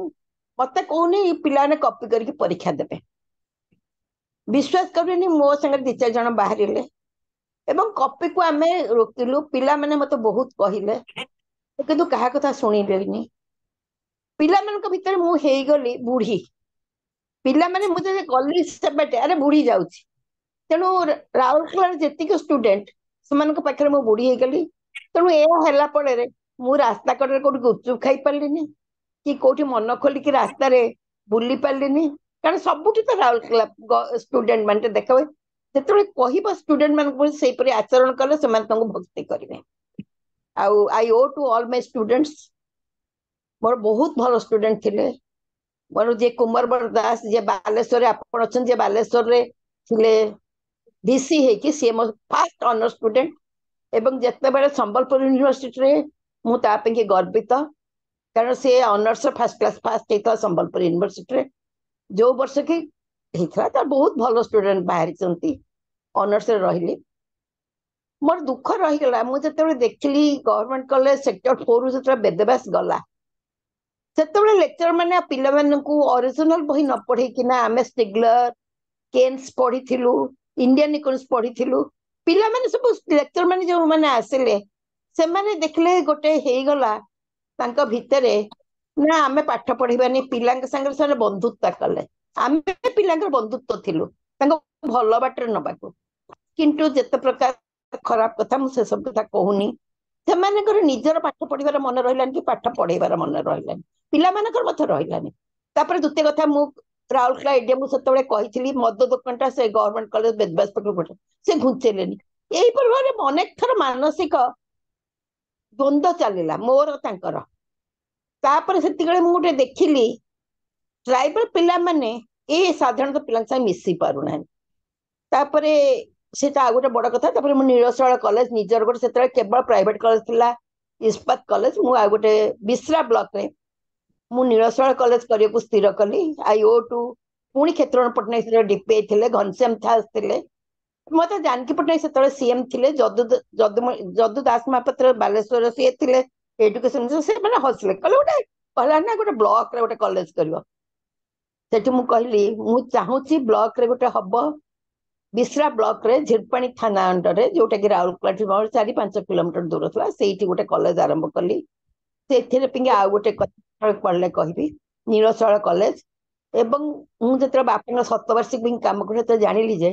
S3: मत कहूनी पिला कॉपी करके परीक्षा देवे विश्वास करेनि मो संगे 2-4 जन बाहर एवं कॉपी को आम रोकिलु पिला माने मत बहुत कहले किंतु कहा कथा शुणिलेनी पिला मान भितर मुझे गली बुढ़ी पिला माने मुझे गली सेपटे अरे बुढ़ी जाऊँगी तेणु राउरकेला जी स्टूडेंट से पाखे मुझे बुढ़ी गली तेणु यह फल मु रास्ता कड़े कौट गुपचुप खाई पार्ली कि कौटी मन खोलिकी रास्तार बुली पार्ली कारण सबुठी तो राउरकेला स्टूडेंट मान देख ଯେତେବେଳେ କହିବ ଷ୍ଟୁଡେଣ୍ଟ ମାନଙ୍କୁ ସେଇପରି ଆଚରଣ କଲେ ସେମାନେ ତାଙ୍କୁ ଭକ୍ତି କରିବେ। ଆଉ I owe to all my students, ମୋର ବହୁତ ଭଲ ଷ୍ଟୁଡେଣ୍ଟ ଥିଲେ। ମୋର ଯିଏ କୁମାର ଦାସ, ଯିଏ ବାଲେଶ୍ୱରରେ ଆପଣ ଅଛନ୍ତି, ଯିଏ ବାଲେଶ୍ୱରରେ ଥିଲେ ଭିସି ହେଇକି, ସିଏ ମୋ ଫାଷ୍ଟ ଅନର ଷ୍ଟୁଡେଣ୍ଟ। ଏବଂ ଯେତେବେଳେ ସମ୍ବଲପୁର ୟୁନିଭର୍ସିଟିରେ ମୁଁ ତା ପାଇଁ ଗର୍ବିତ, କାରଣ ସେ ଅନର୍ସ ଫାଷ୍ଟ କ୍ଲାସ ଫାଷ୍ଟ ହେଇଥିଲା ସମ୍ବଲପୁର ୟୁନିଭର୍ସିଟିରେ। ଯୋଉ ବର୍ଷ କି ହେଇଥିଲା ତାର ବହୁତ ଭଲ ଷ୍ଟୁଡେଣ୍ଟ ବାହାରିଛନ୍ତି, ଅନର୍ସରେ ରହିଲି। ମୋର ଦୁଃଖ ରହିଗଲା ମୁଁ ଯେତେବେଳେ ଦେଖିଲି ଗଭର୍ଣ୍ଣମେଣ୍ଟ କଲେଜ ସେକ୍ଟର 4 ଯେତେବେଳେ ବେଦବ୍ୟାସ ଗଲା, ସେତେବେଳେ ଲେକ୍ଚର ମାନେ ପିଲାମାନଙ୍କୁ ଅରିଜିନାଲ ବହି ନ ପଢେଇକିନା ଆମେ ଷ୍ଟିଗ୍ଲର, କେନ୍ସ ପଢିଥିଲୁ, ଇଣ୍ଡିଆନ ଇକୋନୋମିକ୍ସ ପଢିଥିଲୁ। ପିଲାମାନେ ସବୁ ଲେକ୍ଚର ମାନେ ଯୋଉମାନେ ଆସିଲେ, ସେମାନେ ଦେଖିଲେ ଗୋଟେ ହେଇଗଲା ତାଙ୍କ ଭିତରେ, ନା ଆମେ ପାଠ ପଢିବାନି, ପିଲାଙ୍କ ସାଙ୍ଗରେ ସେମାନେ ବନ୍ଧୁତା କଲେ। ଆମେ ପିଲାଙ୍କର ବନ୍ଧୁତ୍ୱ ଥିଲୁ ତାଙ୍କ ଭଲ ବାଟରେ ନବାକୁ। କିନ୍ତୁ ଯେତେ ପ୍ରକାର ଖରାପ କଥା, ମୁଁ ସେସବୁ କଥା କହୁନି। ସେମାନଙ୍କର ନିଜର ପାଠ ପଢିବାର ମନ ରହିଲାନି କି ପାଠ ପଢେଇବାର ମନ ରହିଲାନି, ପିଲାମାନଙ୍କର ମଧ୍ୟ ରହିଲାନି। ତାପରେ ଦ୍ୱିତୀୟ କଥା, ମୁଁ ରାଉରକେଲା ଏଡିଏମ୍ ସେତେବେଳେ କହିଥିଲି ମଦ ଦୋକାନଟା ସେ ଗଭର୍ଣ୍ଣମେଣ୍ଟ କଲେଜ ବେଦବ୍ୟାସ ପାଖରୁ ଗୋଟେ, ସେ ଘୁଞ୍ଚେଇଲେନି। ଏଇପରି ଭାବରେ ଅନେକ ଥର ମାନସିକ ଦ୍ୱନ୍ଦ୍ୱ ଚାଲିଲା ମୋର ତାଙ୍କର। ତାପରେ ସେତିକିବେଳେ ମୁଁ ଗୋଟେ ଦେଖିଲି ଟ୍ରାଇବାଲ ପିଲାମାନେ ଏଇ ସାଧାରଣତଃ ପିଲାଙ୍କ ସାଙ୍ଗେ ମିଶି ପାରୁନାହାନ୍ତି। ତାପରେ ସେଟା ଆଉ ଗୋଟେ ବଡ କଥା। ତାପରେ ମୁଁ ନୀଳଶୈଳ କଲେଜ ନିଜର ଗୋଟେ, ସେତେବେଳେ କେବଳ ପ୍ରାଇଭେଟ କଲେଜ ଥିଲା ଇସ୍ପାତ କଲେଜ, ମୁଁ ଆଉ ଗୋଟେ ବିଶ୍ରା ବ୍ଲକରେ ମୁଁ ନୀଳଶୈଳ କଲେଜ କରିବାକୁ ସ୍ଥିର କଲି। ଆଇ ଓ ଟୁ ପୁଣି କ୍ଷେତ୍ରମୋହନ ପଟ୍ଟନାୟକ ଡିପିଆଇ ଥିଲେ, ଘନଶ୍ୟାମ ଦାସ ଥିଲେ, ମତେ ଜାନକୀ ପଟ୍ଟନାୟକ ସେତେବେଳେ ସିଏମ ଥିଲେ, ଯଦୁ ଦାସ ମହାପାତ୍ର ବାଲେଶ୍ୱର ସିଏ ଥିଲେ ଏଡୁକେସନ। ସେମାନେ ହସିଲେ, କହିଲେ ଗୋଟେ କହିଲା ନା ଗୋଟେ ବ୍ଲକରେ ଗୋଟେ କଲେଜ କରିବ। ସେଠି ମୁଁ କହିଲି ମୁଁ ଚାହୁଁଛି ବ୍ଲକରେ ଗୋଟେ ହବ, ବିଶ୍ରା ବ୍ଲକରେ ଝିରପାଣି ଥାନା ଅଣ୍ଡରରେ, ଯୋଉଟା କି ରାଉରକେଲାଠୁ 4-5 କିଲୋମିଟର ଦୂର ଥିଲା, ସେଇଠି ଗୋଟେ କଲେଜ ଆରମ୍ଭ କଲି। ସେଥିରେ ପିଙ୍ଗେ ଆଉ ଗୋଟେ କଥା ପଢିଲେ କହିବି, ନୀଳଶୈଳ କଲେଜ। ଏବଂ ମୁଁ ଯେତେବେଳେ ବାପାଙ୍କ ଶତବାର୍ଷିକୀ ପାଇଁ କାମ କଲି, ସେତେବେଳେ ଜାଣିଲି ଯେ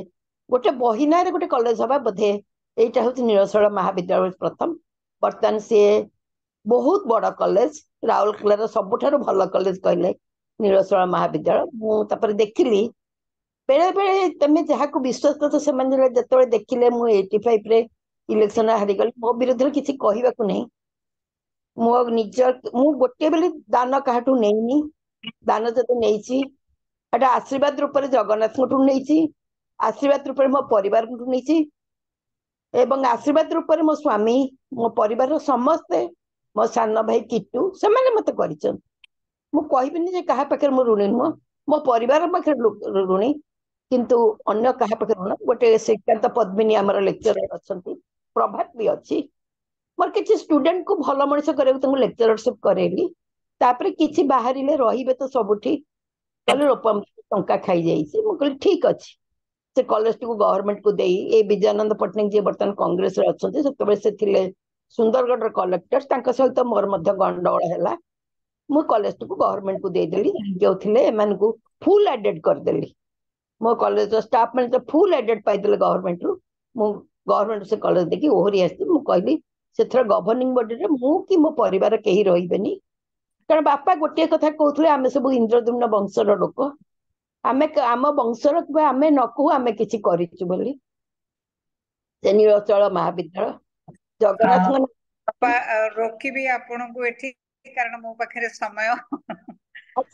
S3: ଗୋଟେ ବହିନାରେ ଗୋଟେ କଲେଜ ହବା ବୋଧେ ଏଇଟା ହଉଛି ନୀଳଶୈଳ ମହାବିଦ୍ୟାଳୟ ପ୍ରଥମ। ବର୍ତ୍ତମାନ ସିଏ ବହୁତ ବଡ କଲେଜ, ରାଉରକେଲାର ସବୁଠାରୁ ଭଲ କଲେଜ କହିଲେ ନୀଳଶୈଳ ମହାବିଦ୍ୟାଳୟ। ମୁଁ ତାପରେ ଦେଖିଲି ବେଳେ ବେଳେ ତମେ ଯାହାକୁ ବିଶ୍ୱାସ କରୁଛ, ସେମାନେ ଯେତେବେଳେ ଦେଖିଲେ ମୁଁ 85ରେ ଇଲେକ୍ସନ ହାରିଗଲି, ମୋ ବିରୁଦ୍ଧରେ କିଛି କହିବାକୁ ନାହିଁ। ମୁଁ ଗୋଟିଏ ବୋଲି ଦାନ କାହାଠୁ ନେଇନି, ଦାନ ଯଦି ନେଇଛି ଏଟା ଆଶୀର୍ବାଦ ରୂପରେ ଜଗନ୍ନାଥଙ୍କଠୁ ନେଇଛି, ଆଶୀର୍ବାଦ ରୂପରେ ମୋ ପରିବାରଙ୍କଠୁ ନେଇଛି, ଏବଂ ଆଶୀର୍ବାଦ ରୂପରେ ମୋ ସ୍ୱାମୀ, ମୋ ପରିବାରର ସମସ୍ତେ, ମୋ ସାନ ଭାଇ କିଟୁ, ସେମାନେ ମତେ କରିଛନ୍ତି। ମୁଁ କହିବିନି ଯେ କାହା ପାଖରେ ମୁଁ ଋଣୀ ନୁହଁ, ମୋ ପରିବାର ପାଖରେ ଋଣୀ, କିନ୍ତୁ ଅନ୍ୟ କାହା ପାଖରେ ଋଣ। ଗୋଟେ ଶ୍ରୀକାନ୍ତ ପଦ୍ମିନୀ ଆମର ଲେକ୍ଚର ଅଛନ୍ତି, ପ୍ରଭାତ ବି ଅଛି। ମୋର କିଛି ଷ୍ଟୁଡେଣ୍ଟକୁ ଭଲ ମଣିଷ କରିବାକୁ ତାଙ୍କୁ ଲେକ୍ଚରସିପ କରେଇଲି। ତାପରେ କିଛି ବାହାରିଲେ ରହିବେ ତ ସବୁଠି, କହିଲେ ଟଙ୍କା ଖାଇଯାଇଛି। ମୁଁ କହିଲି ଠିକ ଅଛି। ସେ କଲେଜଟିକୁ ଗଭର୍ଣ୍ଣମେଣ୍ଟକୁ ଦେଇ, ଏଇ ବିଜୟାନନ୍ଦ ପଟ୍ଟନାୟକ ଯିଏ ବର୍ତ୍ତମାନ କଂଗ୍ରେସରେ ଅଛନ୍ତି, ସେତେବେଳେ ସେ ଥିଲେ ସୁନ୍ଦରଗଡ଼ର କଲେକ୍ଟର, ତାଙ୍କ ସହିତ ମୋର ମଧ୍ୟ ଗଣ୍ଡଗୋଳ ହେଲା। ମୁଁ କଲେଜଟିକୁ ଗଭର୍ଣ୍ଣମେଣ୍ଟକୁ ଦେଇଦେଲି। ଯୋଉ ଥିଲେ ଏମାନଙ୍କୁ ଫୁଲ ଆଡେଡ କରିଦେଲି। ମୋ କଲେଜର ଷ୍ଟାଫ ମାନେ ତ ଫୁଲ ଆଡେଡ ପାଇଦେଲେ ଗଭର୍ଣ୍ଣମେଣ୍ଟରୁ। ମୁଁ ଗଭର୍ଣ୍ଣମେଣ୍ଟ ସେ କଲେଜ ଦେଖି ଓହରି ଆସିଛି। ମୁଁ କହିଲି ସେଥିରେ ଗଭର୍ଣ୍ଣିଂ ବଡିରେ ମୁଁ କି ମୋ ପରିବାର କେହି ରହିବେନି, କାରଣ ବାପା ଗୋଟିଏ କଥା କହୁଥିଲେ, ଆମେ ସବୁ ଇନ୍ଦ୍ରଦ୍ୟୁମ୍ନ ବଂଶର ଲୋକ, ଆମେ ଆମ ବଂଶର ଆମେ ନ କହୁ ଆମେ କିଛି କରିଛୁ ବୋଲି। ସେ ନୀଳଶୈଳ ମହାବିଦ୍ୟାଳୟ ଜଗନ୍ନାଥଙ୍କ
S2: ରୋକିବି ଆପଣଙ୍କୁ ଏଠି, କାରଣ ମୋ ପାଖରେ ସମୟ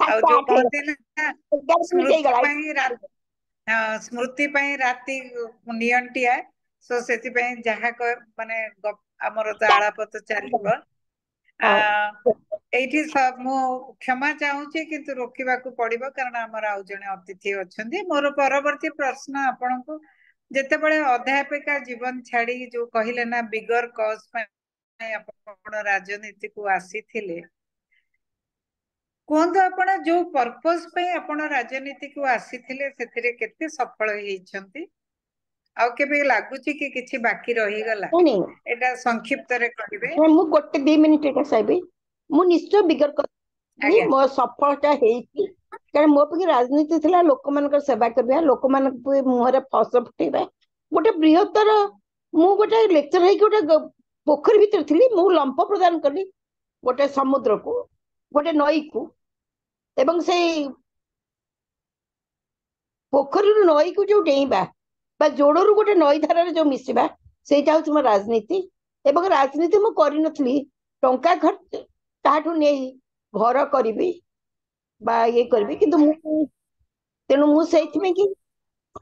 S2: ଆଉ ଯୋଉ କହନ୍ତି ନା ସ୍ମୃତି ପାଇଁ ରାତି ନିଅଣ୍ଟିଆ, ସୋ ସେଥିପାଇଁ ଯାହା ମାନେ ଆମର ତ ଆଳାପ ତ ଚାଲିବ। ଏଇଠି ମୁଁ କ୍ଷମା ଚାହୁଁଛି, କିନ୍ତୁ ରୋକିବାକୁ ପଡିବ, କାରଣ ଆମର ଆଉ ଜଣେ ଅତିଥି ଅଛନ୍ତି। ମୋର ପରବର୍ତ୍ତୀ ପ୍ରଶ୍ନ ଆପଣଙ୍କୁ, ଯେତେବେଳେ ଅଧ୍ୟାପିକା ଜୀବନ ଛାଡି ଯୋଉ କହିଲେ ନା ବିଗର କଜ ପାଇଁ ଆପଣ ରାଜନୀତିକୁ ଆସିଥିଲେ, କୁହନ୍ତୁ ଆପଣ ଯୋଉ ପର୍ପସ ପାଇଁ ଆପଣ ରାଜନୀତିକୁ ଆସିଥିଲେ ସେଥିରେ କେତେ ସଫଳ ହେଇଛନ୍ତି, ଆଉ କେବେ ଲାଗୁଛି କି କିଛି ବାକି ରହିଗଲା? ଏଟା ସଂକ୍ଷିପ୍ତରେ କହିବେ।
S3: ମୁଁ ଗୋଟେ 2 ମିନିଟ ଏଟା କହିବି। ମୁଁ ନିଶ୍ଚୟ ବିଗର ମୋ ସଫଳତା ହେଇଛି, କାରଣ ମୋ ପାଖେ ରାଜନୀତି ଥିଲା ଲୋକମାନଙ୍କର ସେବା କରିବା, ଲୋକମାନଙ୍କ ମୁହଁରେ ହସ ଫୁଟେଇବା। ଗୋଟେ ବୃହତ୍ତର, ମୁଁ ଗୋଟେ ଲେକ୍ଚର ହେଇକି ଗୋଟେ ପୋଖରୀ ଭିତରେ ଥିଲି, ମୁଁ ଲମ୍ଫ ପ୍ରଦାନ କଲି ଗୋଟେ ସମୁଦ୍ରକୁ, ଗୋଟେ ନଈକୁ, ଏବଂ ସେଇ ପୋଖରୀରୁ ନଈକୁ ଯୋଉ ଡେଇଁବା, बा जोड़रू गोटे नई धारार जो मिसिबा सेटा हूँ मो राजनीति एवं राजनीति मु करनथली टंका खर्च ताठू नै घर करी बा ये करी किंतु मु तेणु मु सेइथिमे कि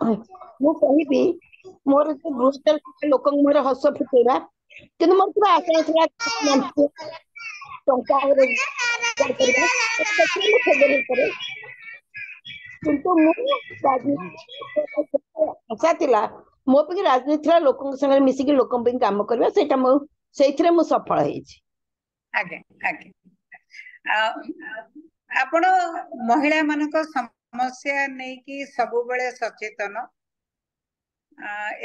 S3: मु कहिबी मोर जो ब्रूस्टर लोक मोर हस फुटेबा किंतु मोर पूरा आशा नथला टंका रोजगार करबा ସେଥିରେ ମୁଁ ଖବର ହେଇପାରେ କିନ୍ତୁ ମୁଁ ରାଜନୀତି ଆଶା ଥିଲା ମୋ ପାଇଁ ରାଜନୀତି ଥିଲା ଲୋକଙ୍କ ସାଙ୍ଗରେ ମିଶିକି ଲୋକଙ୍କ ପାଇଁ କାମ କରିବା ସେଇଟା ମୁଁ ସେଇଥିରେ ମୁଁ ସଫଳ ହେଇଛି।
S2: ଆଜ୍ଞା ଆଜ୍ଞା ଆପଣ ମହିଳା ମାନଙ୍କ ସମସ୍ୟା ନେଇକି ସବୁବେଳେ ସଚେତନ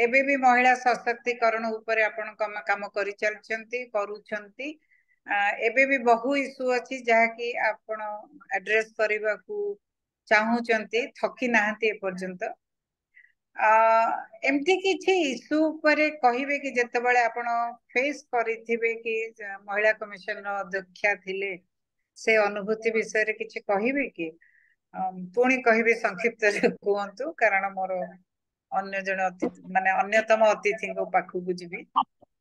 S2: ଏବେ ବି महिला सशक्तिकरण ऊपर आपण काम करि चलचंती करूचंती एबे भी बहु इशू अछि जहा कि आपण एड्रेस करबा को चाहूचंती थकी नाहंती ए पर्यंत एमती किछि इशू ऊपर कहिबे कि जतबेले आपण फेस करिथिबे कि महिला कमिशन रो अध्यक्षा थिले से अनुभूति विषय रे किछि कहिबे कि पुणी कहिबे संक्षिप्त रे कहंतु कारण मोर अन्य जन अतिथि माने अन्यतम अतिथि को पाखु बुझबी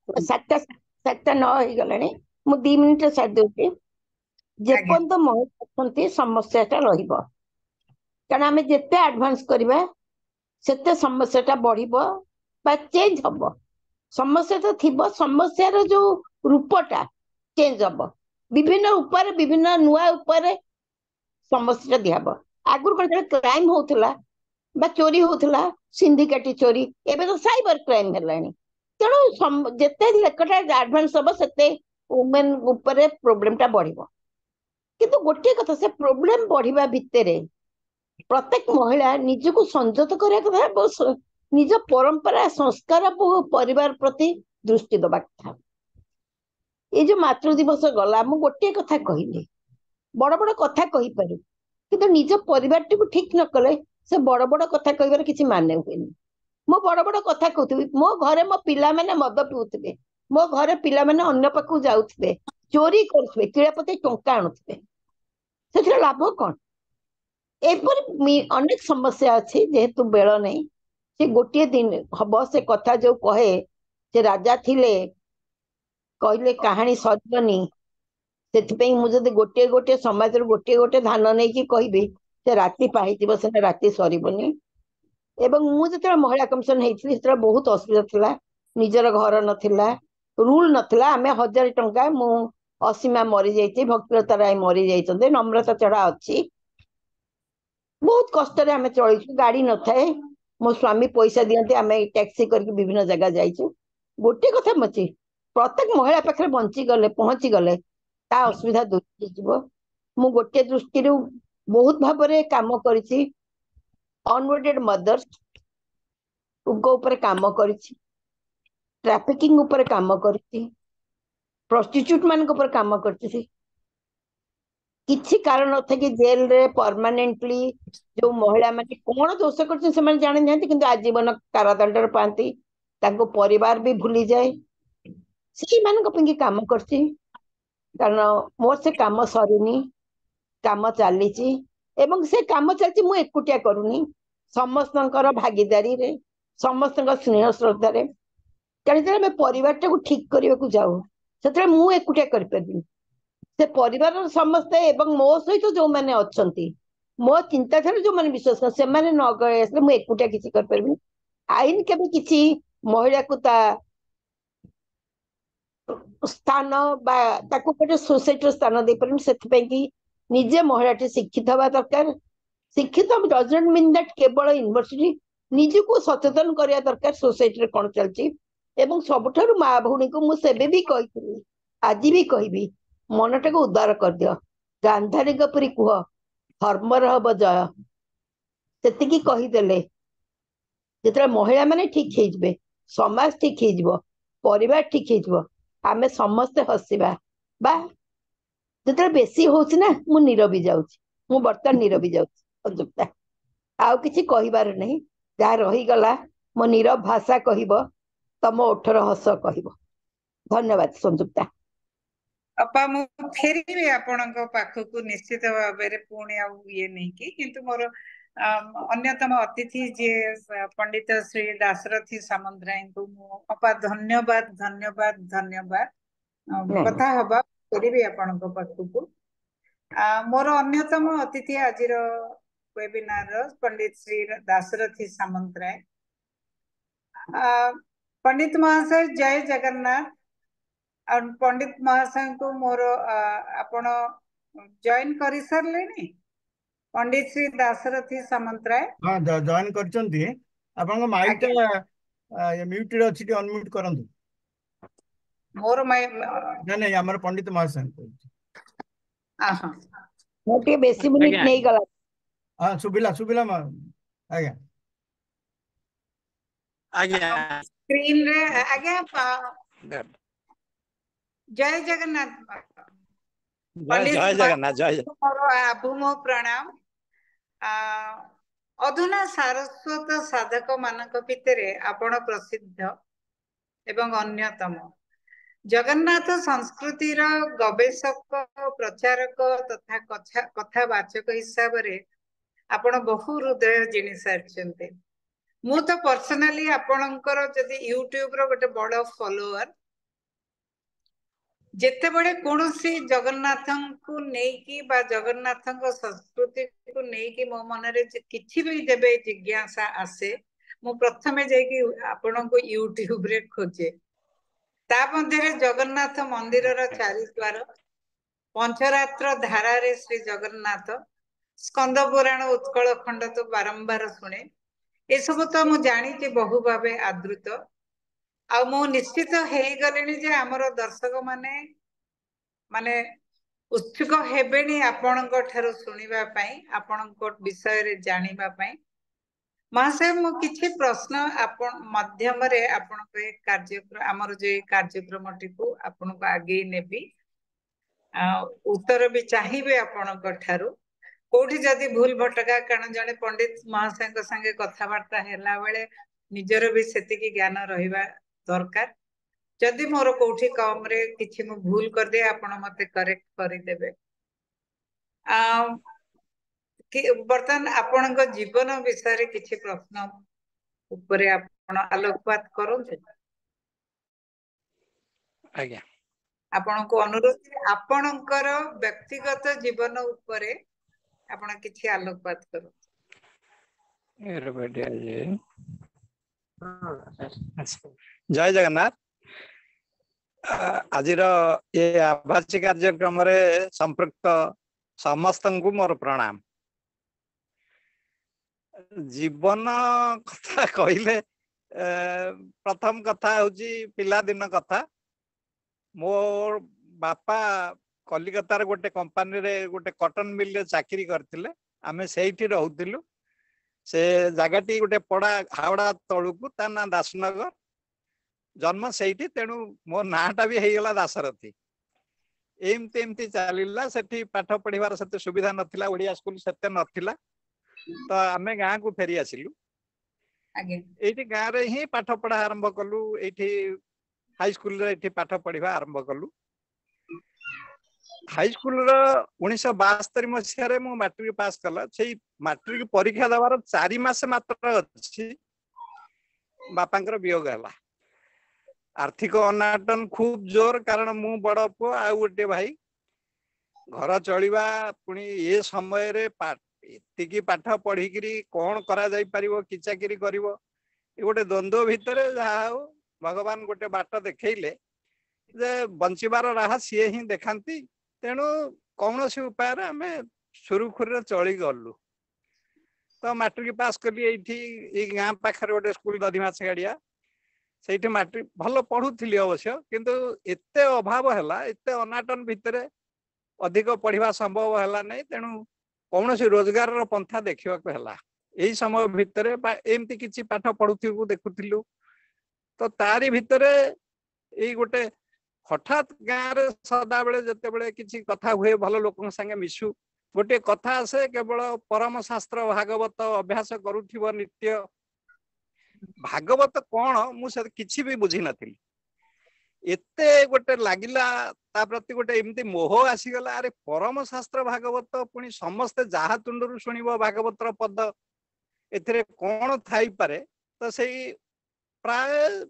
S3: 7:09 हो गलानी मु 2 मिनिट साथ देउची जेपन तो महिला अछंती समस्याटा रहिबो कारण आमे जेते एडवांस करबा सेते समस्याटा बढ़िबो बा चेंज हबो समस्या तो थिबो समस्या रो जो रूपटा चेंज हबो विभिन्न ऊपर विभिन्न नुआ ऊपर समस्या दिहबो आगुर कर क्राइम होतला बा चोरी होतला सिंडिकेट चोरी एबे तो साइबर क्राइम हेलानी तेणु जेते लेखटा एडवांस हबो सेते वुमेन ऊपर प्रॉब्लम टा बढ़िबो किंतु गोटे कथा से प्रॉब्लम बढ़िबा भितरे प्रत्येक महिला निजको संयत करिया कथा निज परंपरा संस्कार परिवार प्रति दृष्टि दबा कथा ये जो मातृ दिवस गला मु गोटे कथा कहली बड़ बड़ कथा कहि पारे किंतु निज परिवार टी ठीक न कले से बड़ बड़ कथा कहबार किछि माने हुएनी मो बड़ बड़ कथा कहथि मो घरे मो पिला माने मद पिउथिबे मो घरे पिला माने अन्य पाखु जाउथिबे चोरी करथिबे किळापति टंका आणुथिबे सेथिरे लाभ कोन एपरि अनेक समस्या अछि जेहेतु बेल नै से गोटे दिन हबो से कथा जो कहे से राजा थिले कहले कहानी सजनी सेथिपई मु जदि गोटे गोटे समाज रो गोटे गोटे धान नै कि कहबी से राति पाहितिबो से राति सरीबनी एवं मु जतरा महिला कमिशन हेइथिली सेतरा बहुत असुविधा थिला निजर घर नथिला रूल नथिला आमे 1000 टंका मु असीमा मरि जाइछि भक्तिलता राय मरि जाइछन्ते नम्रता चढ़ा अछि बहुत कष्ट रे आमे चलिछु गाड़ी न थाए मो स्वामी पैसा दियंते आमे टैक्सी करके विभिन्न जगह जाइछु गोटे कथा मची प्रत्येक महिला पाखरे बंची गले पहुंची गले ता असुविधा दूर जीवो मु गोटे दृष्टि रू बहुत भाबरे काम करिछि अनवेडेड मदर्स उनको ऊपर काम करिछि ट्रैफिकिंग ऊपर काम करिछि प्रोस्टिट्यूट मान ऊपर काम करिछि किछि कारण थे कि जेल रे परमानेंटली जो महिला माने कोन दोष करछि से माने जानि नांती किंतु आजीवन कारादंड पांती ताको परिवार भी भूली जाए से मान को काम करछि कारण मोर से काम सरीनी काम चली एवं से काम चलती मु एकुटिया करूनी समस्त भागीदारी रे समस्त स्नेह श्रद्धा रे कारण परिवार टाक ठीक करने को जाऊ से मु एकुटिया कर से परिवार समस्ते एवं मो सहित जो मैंने अच्छा मो चिंताधारा जो मैंने विश्वास कर से मैंने न गए मु एकुटिया किसी कर परबी आईन केबे किसी महिला को ता स्थान बा ताको गोटे सोसाइटी स्थान दे परबी सेति कि निजे महिलाटी शिक्षित हवा दरकार शिक्षित डजंट मीन दैट केवल यूनिवर्सिटी निजे को सचेतन करिया दरकार सोसाइटी रे कोन चलची एवं सबठारु मां भौणी को मु सेबे भी कहितली आज भी कहबी मनटा को उद्धार कर दियो गांधारी गपरी कुह धर्मर हब जय सेतिकी कहि देले जेतरा महिला माने ठीक हे जबे समाज ठीक हे जबो परिवार ठीक हे जबो आमे समस्त हसिबा बा जेतरा बेसी होछि ना मु नीरबी जाउछि मु बर्तन नीरबी जाउछि संजुक्ता आउ किछि कहिबार नहीं जा रही गला मो नीरब भाषा कहिबो तम ओठर हस कहिबो धन्यवाद संजुक्ता
S2: अपा मु फेरी आपणक पाखकु निश्चित भाबरे पुणी आ ये नहीं कि किंतु मोर अन्यतम अतिथि जे पंडित श्री दाशरथी सामंतराय को अपा धन्यवाद धन्यवाद धन्यवाद
S3: ନାଇଁ
S2: कथा हबा करिबी आपनको पाखकु मोर अन्यतम अतिथि आजिर वेबिनार पंडित श्री दाशरथी सामंतराय पंडित महाशय जय जगन्नाथ और पंडित महाशय को मोर आपण जॉइन कर सारे पंडित श्री दाशरथी सामंतराय
S1: हाँ जॉइन करछंती आपन माइक
S2: आज्ञा
S1: टा म्यूटेड अछि अनम्यूट करंतु
S2: मोर माय
S1: नहीं नहीं हमर पंडित महाशय
S2: आहा
S3: ମୁଁ ଟିକେ ବେଶୀ ମିନିଟ
S4: ଆଜ୍ଞା
S3: ନେଇଗଲା
S1: हाँ सुबिला सुबिला आज्ञा
S4: ଆଜ୍ଞା
S2: स्क्रीन रे आज्ञा जय जगन्नाथ पंडित
S4: ଜୟ ଜଗନ୍ନାଥ ଜୟ
S2: मोर आभूम प्रणाम अधुना सारस्वत साधक मानक भितरे आपण प्रसिद्ध एवं अन्यतम जगन्नाथ संस्कृतिर गवेषक प्रचारक तथा कथावाचक हिसाब रे आपण बहु हृदय जिनि सारछन्ते मु तो पर्सनली आपणकर जदि यूट्यूब रो गोटे बड़ फॉलोअर जेते बड़े कोनोसी जगन्नाथंकु नेकी बा जगन्नाथंक संस्कृति को नेकी मो मनरे किछि भी देबे जिज्ञासा आसे मु प्रथमे जेकी आपणको यूट्यूब रे खोजे ता मध्यरे जगन्नाथ मंदिर रो चारि द्वार पंचरात्र धारा रे श्री जगन्नाथ स्कंद पुराण उत्कल खंड तो बारंबार शुणे ए सब तो मु जानी कि बहु भावे आदृत आ मु निश्चित हेई गलेनी जे हमर दर्शक माने माने उत्सुक हेबेनी आपणको ठारो सुनिबा पई आपणको विषय रे जानिबा पई महाशय मु किछि प्रश्न आपण माध्यम रे आपणको ए कार्यक्रम हमर जे कार्यक्रमटी को आपणको आगे नेबी उत्तर भी चाहिए आपणको ठारो कोठी जदि भूल भटका कारण जने पंडित महाशय को संगे कथावार्ता हेला बेले निजर भी सेतिकी ज्ञान रहिबा दरकार जदि मोर कोठी कम रे किछि मु भूल कर दे आपण मते करेक्ट करि देबे कि बर्तन आपणको जीवन विषय रे किछि प्रश्न ऊपरे आपण आलोकपात करंतु
S4: ଆଜ୍ଞା
S2: आपणको अनुरोध आपणकर व्यक्तिगत जीवन ऊपरे आपण किछि आलोकपात करू
S4: जय जगन्नाथ आजिर ये आभासी कार्यक्रम रे संपृक्त समस्त को मोर प्रणाम जीवन कथा कहले प्रथम कथा होची पिला दिन कथा मोर बापा कलिकतार गोटे कंपनी रे गोटे कॉटन मिल रे चाकरी करथिले आमे सेठी रहउतिलु से जगहटी गोटे पड़ा हावड़ा तळुकु ता ना दासनगर जन्म सेठी तेणु मो नाटा भी हेगला दासरथी एमती एमती चलिला सेठी पाठ पढ़िबार सते सुविधा नथिला ओडिया स्कूल सते नथिला तो आमे गां को फेरी आसिलु
S2: आगे
S4: एठी गां रे ही पाठ पढ़ा आरंभ कलु एठी हाई स्कूल रे एठी पाठ पढ़िबा आरंभ कलु हाई स्कूल रो 1972 मसिया रे मो मैट्रिक पास कला सेई मैट्रिक परीक्षा दबार 4 मास मात्र अछि बापांकर वियोग हला आर्थिक अनाटन खूब जोर कारण मु बड़ पु आ गोटे भाई घर चलिबा पुनी ए समय रे एतिकी पाठ पढ़िकरी कौन करा जाई परिवो कि चाकरी करिवो ए गोटे द्वंद्व भितरे जहा हो भगवान गोटे बाट देखैले जे बंचिबार राह सिए ही देखांती तेणु कौन सी उपाय रे हमें सुरुखुरी चली गलु तो मैट्रिक पास कली एठी गाँ पाखर गोटे स्कूल दधिमाछ गाड़िया से मैट्रिक भल पढ़ुली अवश्य किंतु एते अभाव है एते अनाटन भितर अधिक पढ़ा संभव है नहीं तेणु कौन सी रोजगार पंथा देखा यही समय भितर एमती किसी पाठ पढ़ु देखुलु तो तारी भितर यही गोटे हठात गाँव रे सदा बेले जते बेले किसी कथा हुए भल लोक संगे मिशु गोटे कथा आसे केवल परम शास्त्र भागवत अभ्यास करुथिबो नित्य भागवत कौन मुझे किसी भी बुझी नथिली एते गोटे लागिला ता प्रति गोटे एमती मोह आसीगला अरे परम शास्त्र भागवत पुणी समस्ते जहा तुंडरू शुणिबो भागवतर पद एथिरे कोन थाई पारे तो सेई प्राय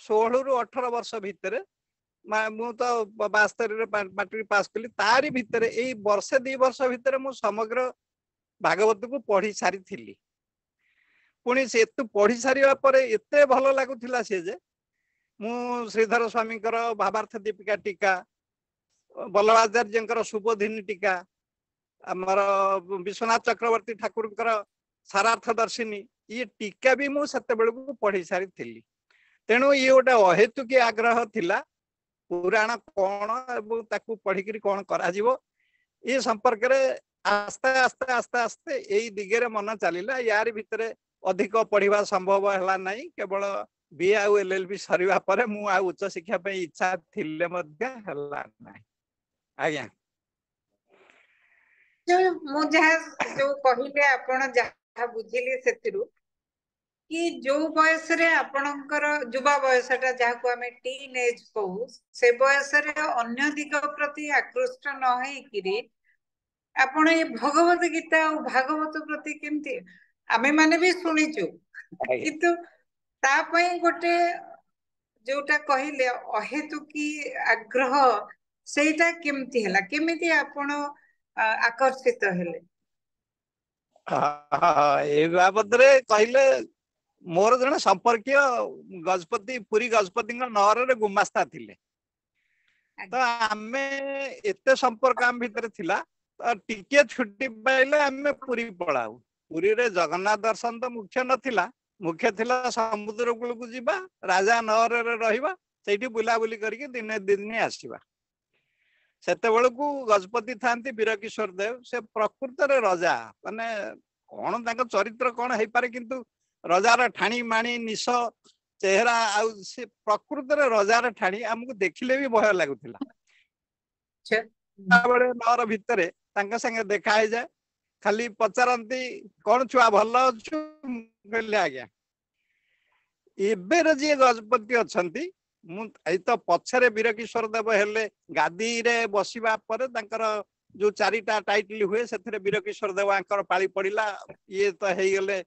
S4: 16 रु 18 वर्ष भितर मु तो 72 रे मैट्रिक पास कली तारी भितर एई वर्षे 2 वर्ष भितर मु समग्र भागवत को पढ़ी सारी थिली पुणी से तू पढ़ी सारिया परे एते भलो लागुथिला से जे मु श्रीधर स्वामी भावार्थ दीपिका टीका बल्लभाचार्य सुबोधिनी टीका आमर विश्वनाथ चक्रवर्ती ठाकुर सारार्थ दर्शिनी ये टीका भी मु सेते बेलू पढ़ी सारी थिली तेणु ये गोटे अहेतुकी आग्रह थिला पुराण कौन एवं ताकू पढ़िकी कौन करा जीवो ये संपर्क रे आस्ते आस्ते आस्ते आस्ते यही दिगरे मन चलला यार भितर अधिक पढ़ा संभव है नहीं केवल बी आउ एलएलबी सरीवा परे मु आ उच्च शिक्षा पे इच्छा थिले मध्य हला नहीं आज्ञा
S2: मु जहा जो कहिले आपण जहा बुझिले सेतिरु कि जो बयस रे आपणकर युवा बयसटा जहा को हमें टीन एज कहू से बयस रे अन्य दिग प्रति आकृष्ट न होई किरी आपण ए भगवत गीता और भागवत प्रति केमती आमे माने भी सुनिचु किंतु ता पई गोटे जोटा कहिले अहेतुकी आग्रह सेटा केमती हला केमिति आपण आकर्षित हेले
S4: ए बाबद रे कहिले मोर जने संपर्कीय गजपति पुरी गजपति नगर रे गुमास्ता थिले तो आमे एते संपर्क आम भीतर थिला तो टिके छुट्टी पाइले आमे पुरी पळाऊ पुरी रे जगन्नाथ दर्शन तो मुख्य नथिला मुख्य थिला समुद्र कूल को जीवा राजा नगर रे रहिबा सेठी बुला बुली करके दिन दिन आसीबा सेते बेलकू गजपति थांती वीरकिशोर देव से प्रकृत रे राजा माने कोन तांको चरित्र कोन हेई पारे किंतु रजार ठाणी माणी निश चेहरा आउ से प्रकृत रे रजार ठाणी हमको देखिले भी भय लागुथिला बड़े नगर भितरे तांका संगे देखा है जाए खाली पचारती कौन छुआ भल अच्छु कहले आज्ञा एबेर जी गजपति अच्छंती तो पछरे वीरकिशोर देव हेले गादी रे बसिबा परे तांकर जो चारिटा टाइटल हुए से वीरकिशोर देव आंकर पाली पड़िला ये तो हेई गले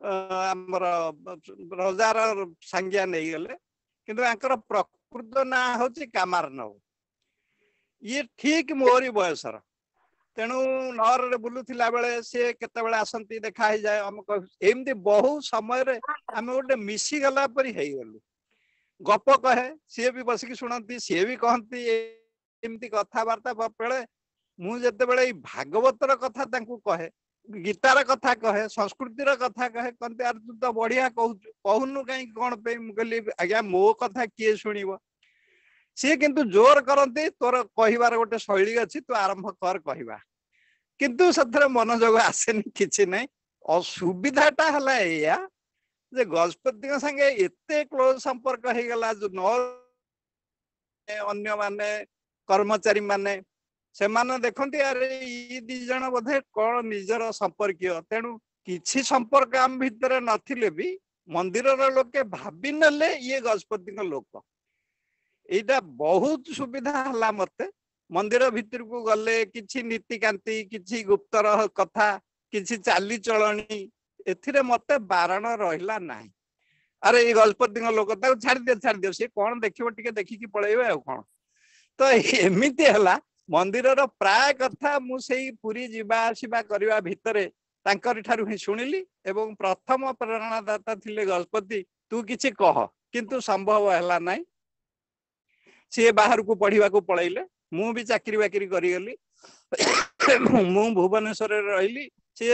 S4: आमर रजार संज्ञा नहीं गले किंतु आंकर प्रकृत ना होची कामारनव ये ठीक मोरी बयसर तेणु नगर बुलूला बेले सी केते बेले आसंती देखा ही जाए हम एमती बहु समय रे आम गोटे मिसी गला परी हेई गलु गप कहे सी भी बसिकी शुणती सी भी कहती एमती कथबार्ता बेले मु जते बेले भागवतर कथा तांकू कहे गीतार कथा कहे संस्कृतिर कथा कहे कहते यार तू तो बढ़िया कहूनु कहीं कौन पे कहली आज्ञा मो कथा किए शुणिब सी किंतु जोर करती तोर कहिबार गोटे शैली अच्छी तू आरंभ कर कहवा किंतु सथरे मनोजोग आसेनी किछि नै असुविधाटा हला एया जे गजपति संगे एते क्लोज संपर्क हो गला जो न अन्य माने कर्मचारी माने से माने देखंती अरे ई दी जण बोधे कोन निजर संपर्कीय तेणु किछि संपर्क आम भितर नथिले भी मंदिर लोके भाबी नले ये गजपति लोक एटा बहुत सुविधा हला मते मंदिर भितर को गले किछि नीतिकांति किछि गुप्तर कथा किछि चाली चलणी एथिरे मते बारण रहिला नाही अरे ये गजपति लोक ता छाड़ दियो से कोन देखिबो टिके देखि कि पळेबे आ कोन तो एमिति हला मंदिर प्राय कथा मुझे पुरी जीवा आसवा करने भितर तांकर ठारू ही शुणिली एवं प्रथम प्रेरणादाता थिले गजपति तू किछि कह किंतु संभव है ना सी बाहर को पढ़ा को पलैले मु भी चाकरी बाकरी करी मु भुवनेश्वर रही सी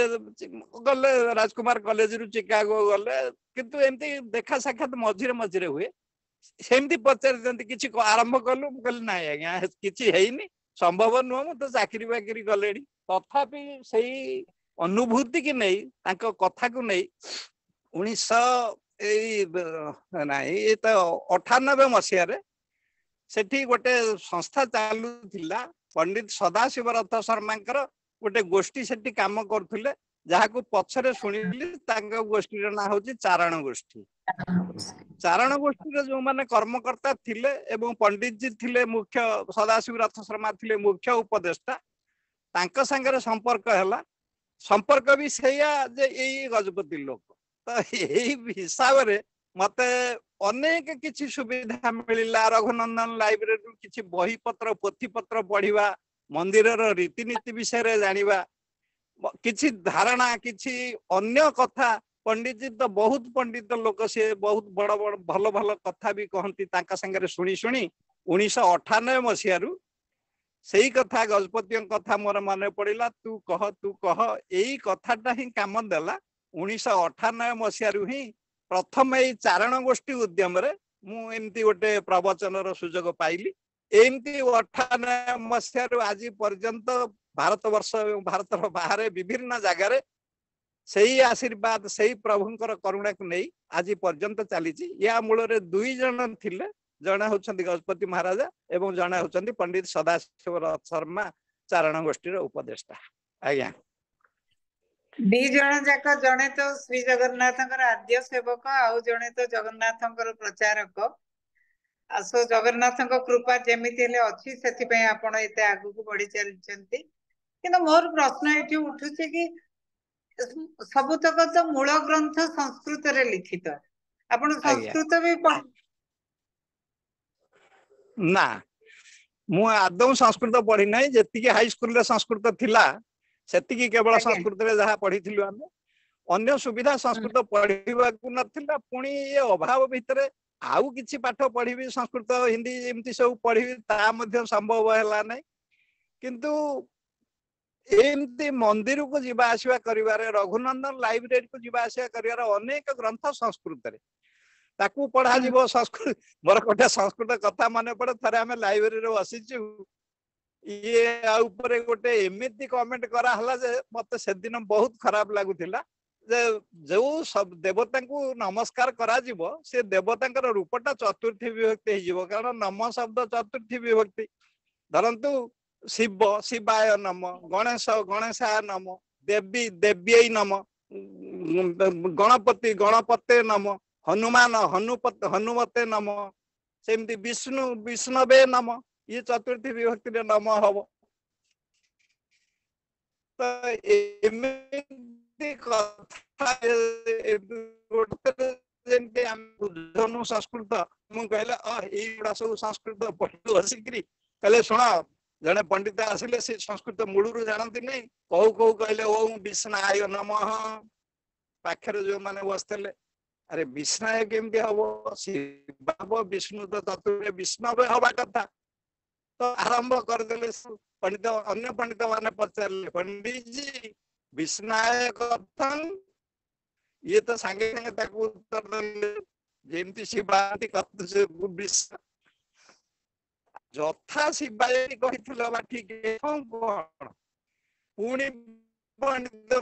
S4: गले राजकुमार कॉलेज रु चिकागो गले किंतु एमती देखा साक्षात मझिरे मझिरे हुए सेमती पचारि किछि आरंभ कलु कहली ना आज्ञा किछि हेइनी संभव नुह मु तो चाकरी बाकरी गले तथापि सही अनुभूति की नहीं तांको कथा को नहीं 1998 मसीह सेठी गोटे संस्था चालू थिला पंडित सदाशिव रथ शर्मा गोटे गोष्ठी सेठी काम करथुले जहा को पछरे सुनिली तांको गोष्ठी ना होची चारण गोष्ठी चारण गोष्ठी जो माने कर्मकर्ता थिले एवं पंडित जी थिले मुख्य सदाशिव रथ शर्मा थिले मुख्य उपदेष्टा तांका संगे संपर्क हैला संपर्क भी सेया जे एई गजपति लोक तो एई हिसाब रे मते अनेक किछि सुविधा मिलिला रघुनंदन लाइब्रेरी किछि बही पत्र पोथी पत्र पढ़िबा मंदिर रो रीतिनीति विषय रे जानिबा किछि धारणा किछि अन्य कथा पंडित जी तो बहुत पंडित लोक से बहुत बड़ बड़ भल भल कथा भी कहती तांका संगे शुणी शुणी 1998 मसीह सही कथा गजपति कथा मोर मन पड़ा तू कह यही कथाटा ही काम देला 1998 मसीह ही प्रथम यही चारण गोष्ठी उद्यम रे मुझे गोटे प्रवचन सुजोग पाइली एमती 98 मसीह आज पर्यंत भारत वर्ष भारत बाहर विभिन्न जगार सही आशीर्वाद सही प्रभुंकर करुणा को नहीं आज पर्यंत चली या मूल दुई जन थिले जड़े होती गजपति महाराजा एवं जड़े होती पंडित सदाशिव शर्मा चारण गोष्ठी उपदेष्टा आज्ञा
S2: दी जन जाक जड़े तो श्री जगन्नाथ आद्य सेवक आउ जड़े तो जगन्नाथ प्रचारक आसो जगन्नाथ कृपा जमी अच्छी से आपण एत आगु को बढ़ी चलती कि मोर प्रश्न ये उठू कि सबुतक तो मूल ग्रंथ संस्कृत रे लिखित आपण संस्कृत भी
S4: ना मु आदौ संस्कृत पढ़ी ना जी हाई स्कूल रे संस्कृत थिला सेतिकी केवल संस्कृत रे जहा पढ़ी थिलु आमे अन्य सुविधा संस्कृत पढ़िबा को नथिला पुणी ये अभाव भितरे आउ किछि पाठ पढ़िबी संस्कृत हिंदी एमती सब पढ़िबी ता मध्ये संभव हैला नै किंतु एमती मंदिर को जीवा आसिया करिवारे रघुनंदन लाइब्रेरी को जीवा आसिया करिवारे अनेक ग्रंथ संस्कृत रे ताकू पढ़ा जीवो संस्कृत मोर कोठा संस्कृत कथा माने पड़े थरे आमे लाइब्रेरी रे बसिचु ये ऊपर गोटे एमती कमेंट करा हला जे मते से दिन बहुत खराब लागुथिला जे जो सब देवता को नमस्कार करा जीवो से देवतांकर रूपटा चतुर्थी विभक्ति हे जीवो कारण नम शब्द चतुर्थी विभक्ति धरंतु शिव शिवाय नम गणेश गणेशाय नम देवी देव्यै नम गणपति गणपते नम हनुमान हनुमते नम सेमती विष्णु विष्णवे नम ये चतुर्थी विभक्ति रे नम हब तो एमती कथा जेंते हम बुझनु संस्कृत मु कहले एइडा सब संस्कृत पढु हसिकरी कहले सुना जने पंडित आसिले से संस्कृत मूलरू जानती नहीं कहू कहू कहले ओम विष्णाय नमः पाखरे जो माने बसतले अरे विष्णाय केमती हबो शिव विष्णु तो चतुर्थ विष्णवे हवा कथा तो आरंभ कर देले पंडित अन्य पंडित माने पचारले पंडित जी विष्णाय कथन ये तो संगे संगे ताकू उत्तर देले जेमती शिवांती कथ से विष्णु जथा शिवाय कहिथिलो बा ठीक कोन पुणी पंडित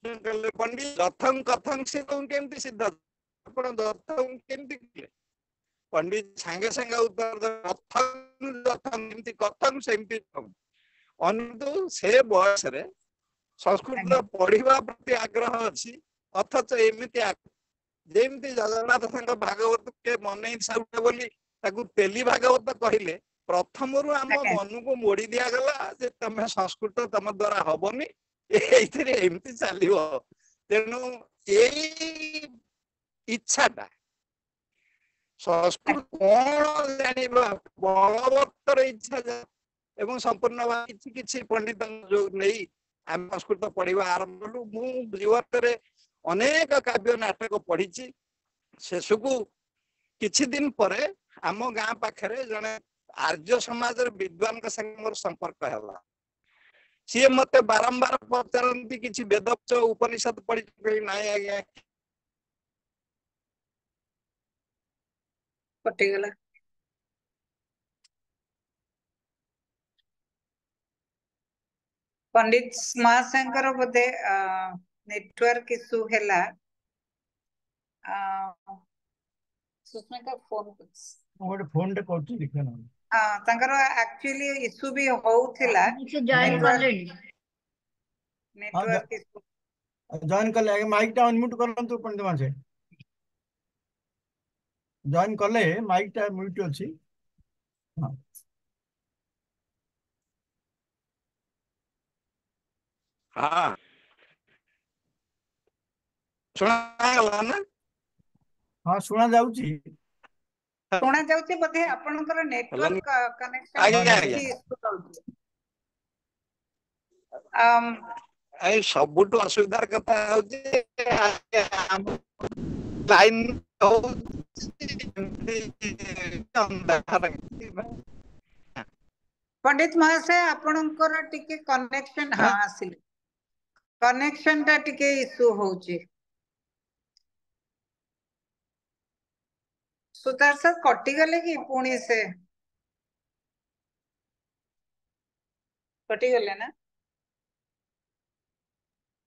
S4: कहले पंडित जथं कथं से केमती सिद्ध आपण जथं केमती कहले पंडित संगे संगे उत्तर जथं जथं केमती कथं सेमती अन्तु से बयस रे संस्कृत पढ़िबा प्रति आग्रह अछि अथच एमिति जेमती जगन्नाथ संग भागवत के मनै साउटे बोली ताकू तेली भागवत कहिले प्रथम रु आम मन को मोड़ी दिया गला जे तमे संस्कृत तम द्वारा हबनी एइथिरे एमती चलिबो तेनु एई इच्छाटा संस्कृत कोन जानिबा बलवत्तर इच्छा एवं संपूर्ण किछि किछि पंडित जो नहीं आम संस्कृत पढ़िबा आरंभ लु मु जीवन रे अनेक काव्य नाटक पढ़िछि शेषकु किछि दिन परे आम गाँ पाखरे जने आर्य समाज विद्वान का संग मोर संपर्क हैला सी मते बारंबार पचारंती किछि वेद उपनिषद पढ़ि नाय आज्ञा
S2: कटि गेला पंडित महाशंकर बोधे नेटवर्क इशू हैला सुष्मिता फोन
S1: गोटे फोन टे करछि देखा ना
S2: हां तांकर एक्चुअली इशू भी होउथिला
S5: से जॉइन कर ले
S2: नेटवर्क इशू
S1: जॉइन कर ले माइक टा अनम्यूट करंतु पंडित मासे ଜଏନ୍ କଲେ ମାଇକ୍ ଟା ମ୍ୟୁଟ୍ ଅଛି। ହଁ
S4: ହଁ ଶୁଣାଗଲା ନା?
S1: ହଁ ଶୁଣା ଯାଉଛି।
S2: ଶୁଣା ଯାଉଛି, ବୋଧେ ଆପଣଙ୍କର
S4: ହେଲାନି?
S2: ନେଟୱାର୍କ କନେକ୍ସନ
S1: ହଁ
S4: ଆଜ୍ଞା
S2: କିଛି
S4: ଆଜ୍ଞା।
S2: ଇସ୍ୟୁ ରହୁଛି। ଆମ୍,
S4: ଏଇ ସବୁଠୁ ଅସୁବିଧାର କଥା ହଉଛି ଲାଇନ
S2: ପଣ୍ଡିତ ମହାଶୟ ଆପଣଙ୍କର ଟିକେ କନେକ୍ସନ, ହଁ ଆସିଲେ, କନେକ୍ସନ ଟା ଟିକେ ଇସ୍ୟୁ ହଉଛି। ସୁତାର ସାର୍ କଟିଗଲେ କି ପୁଣି ସେ କଟିଗଲେ ନା?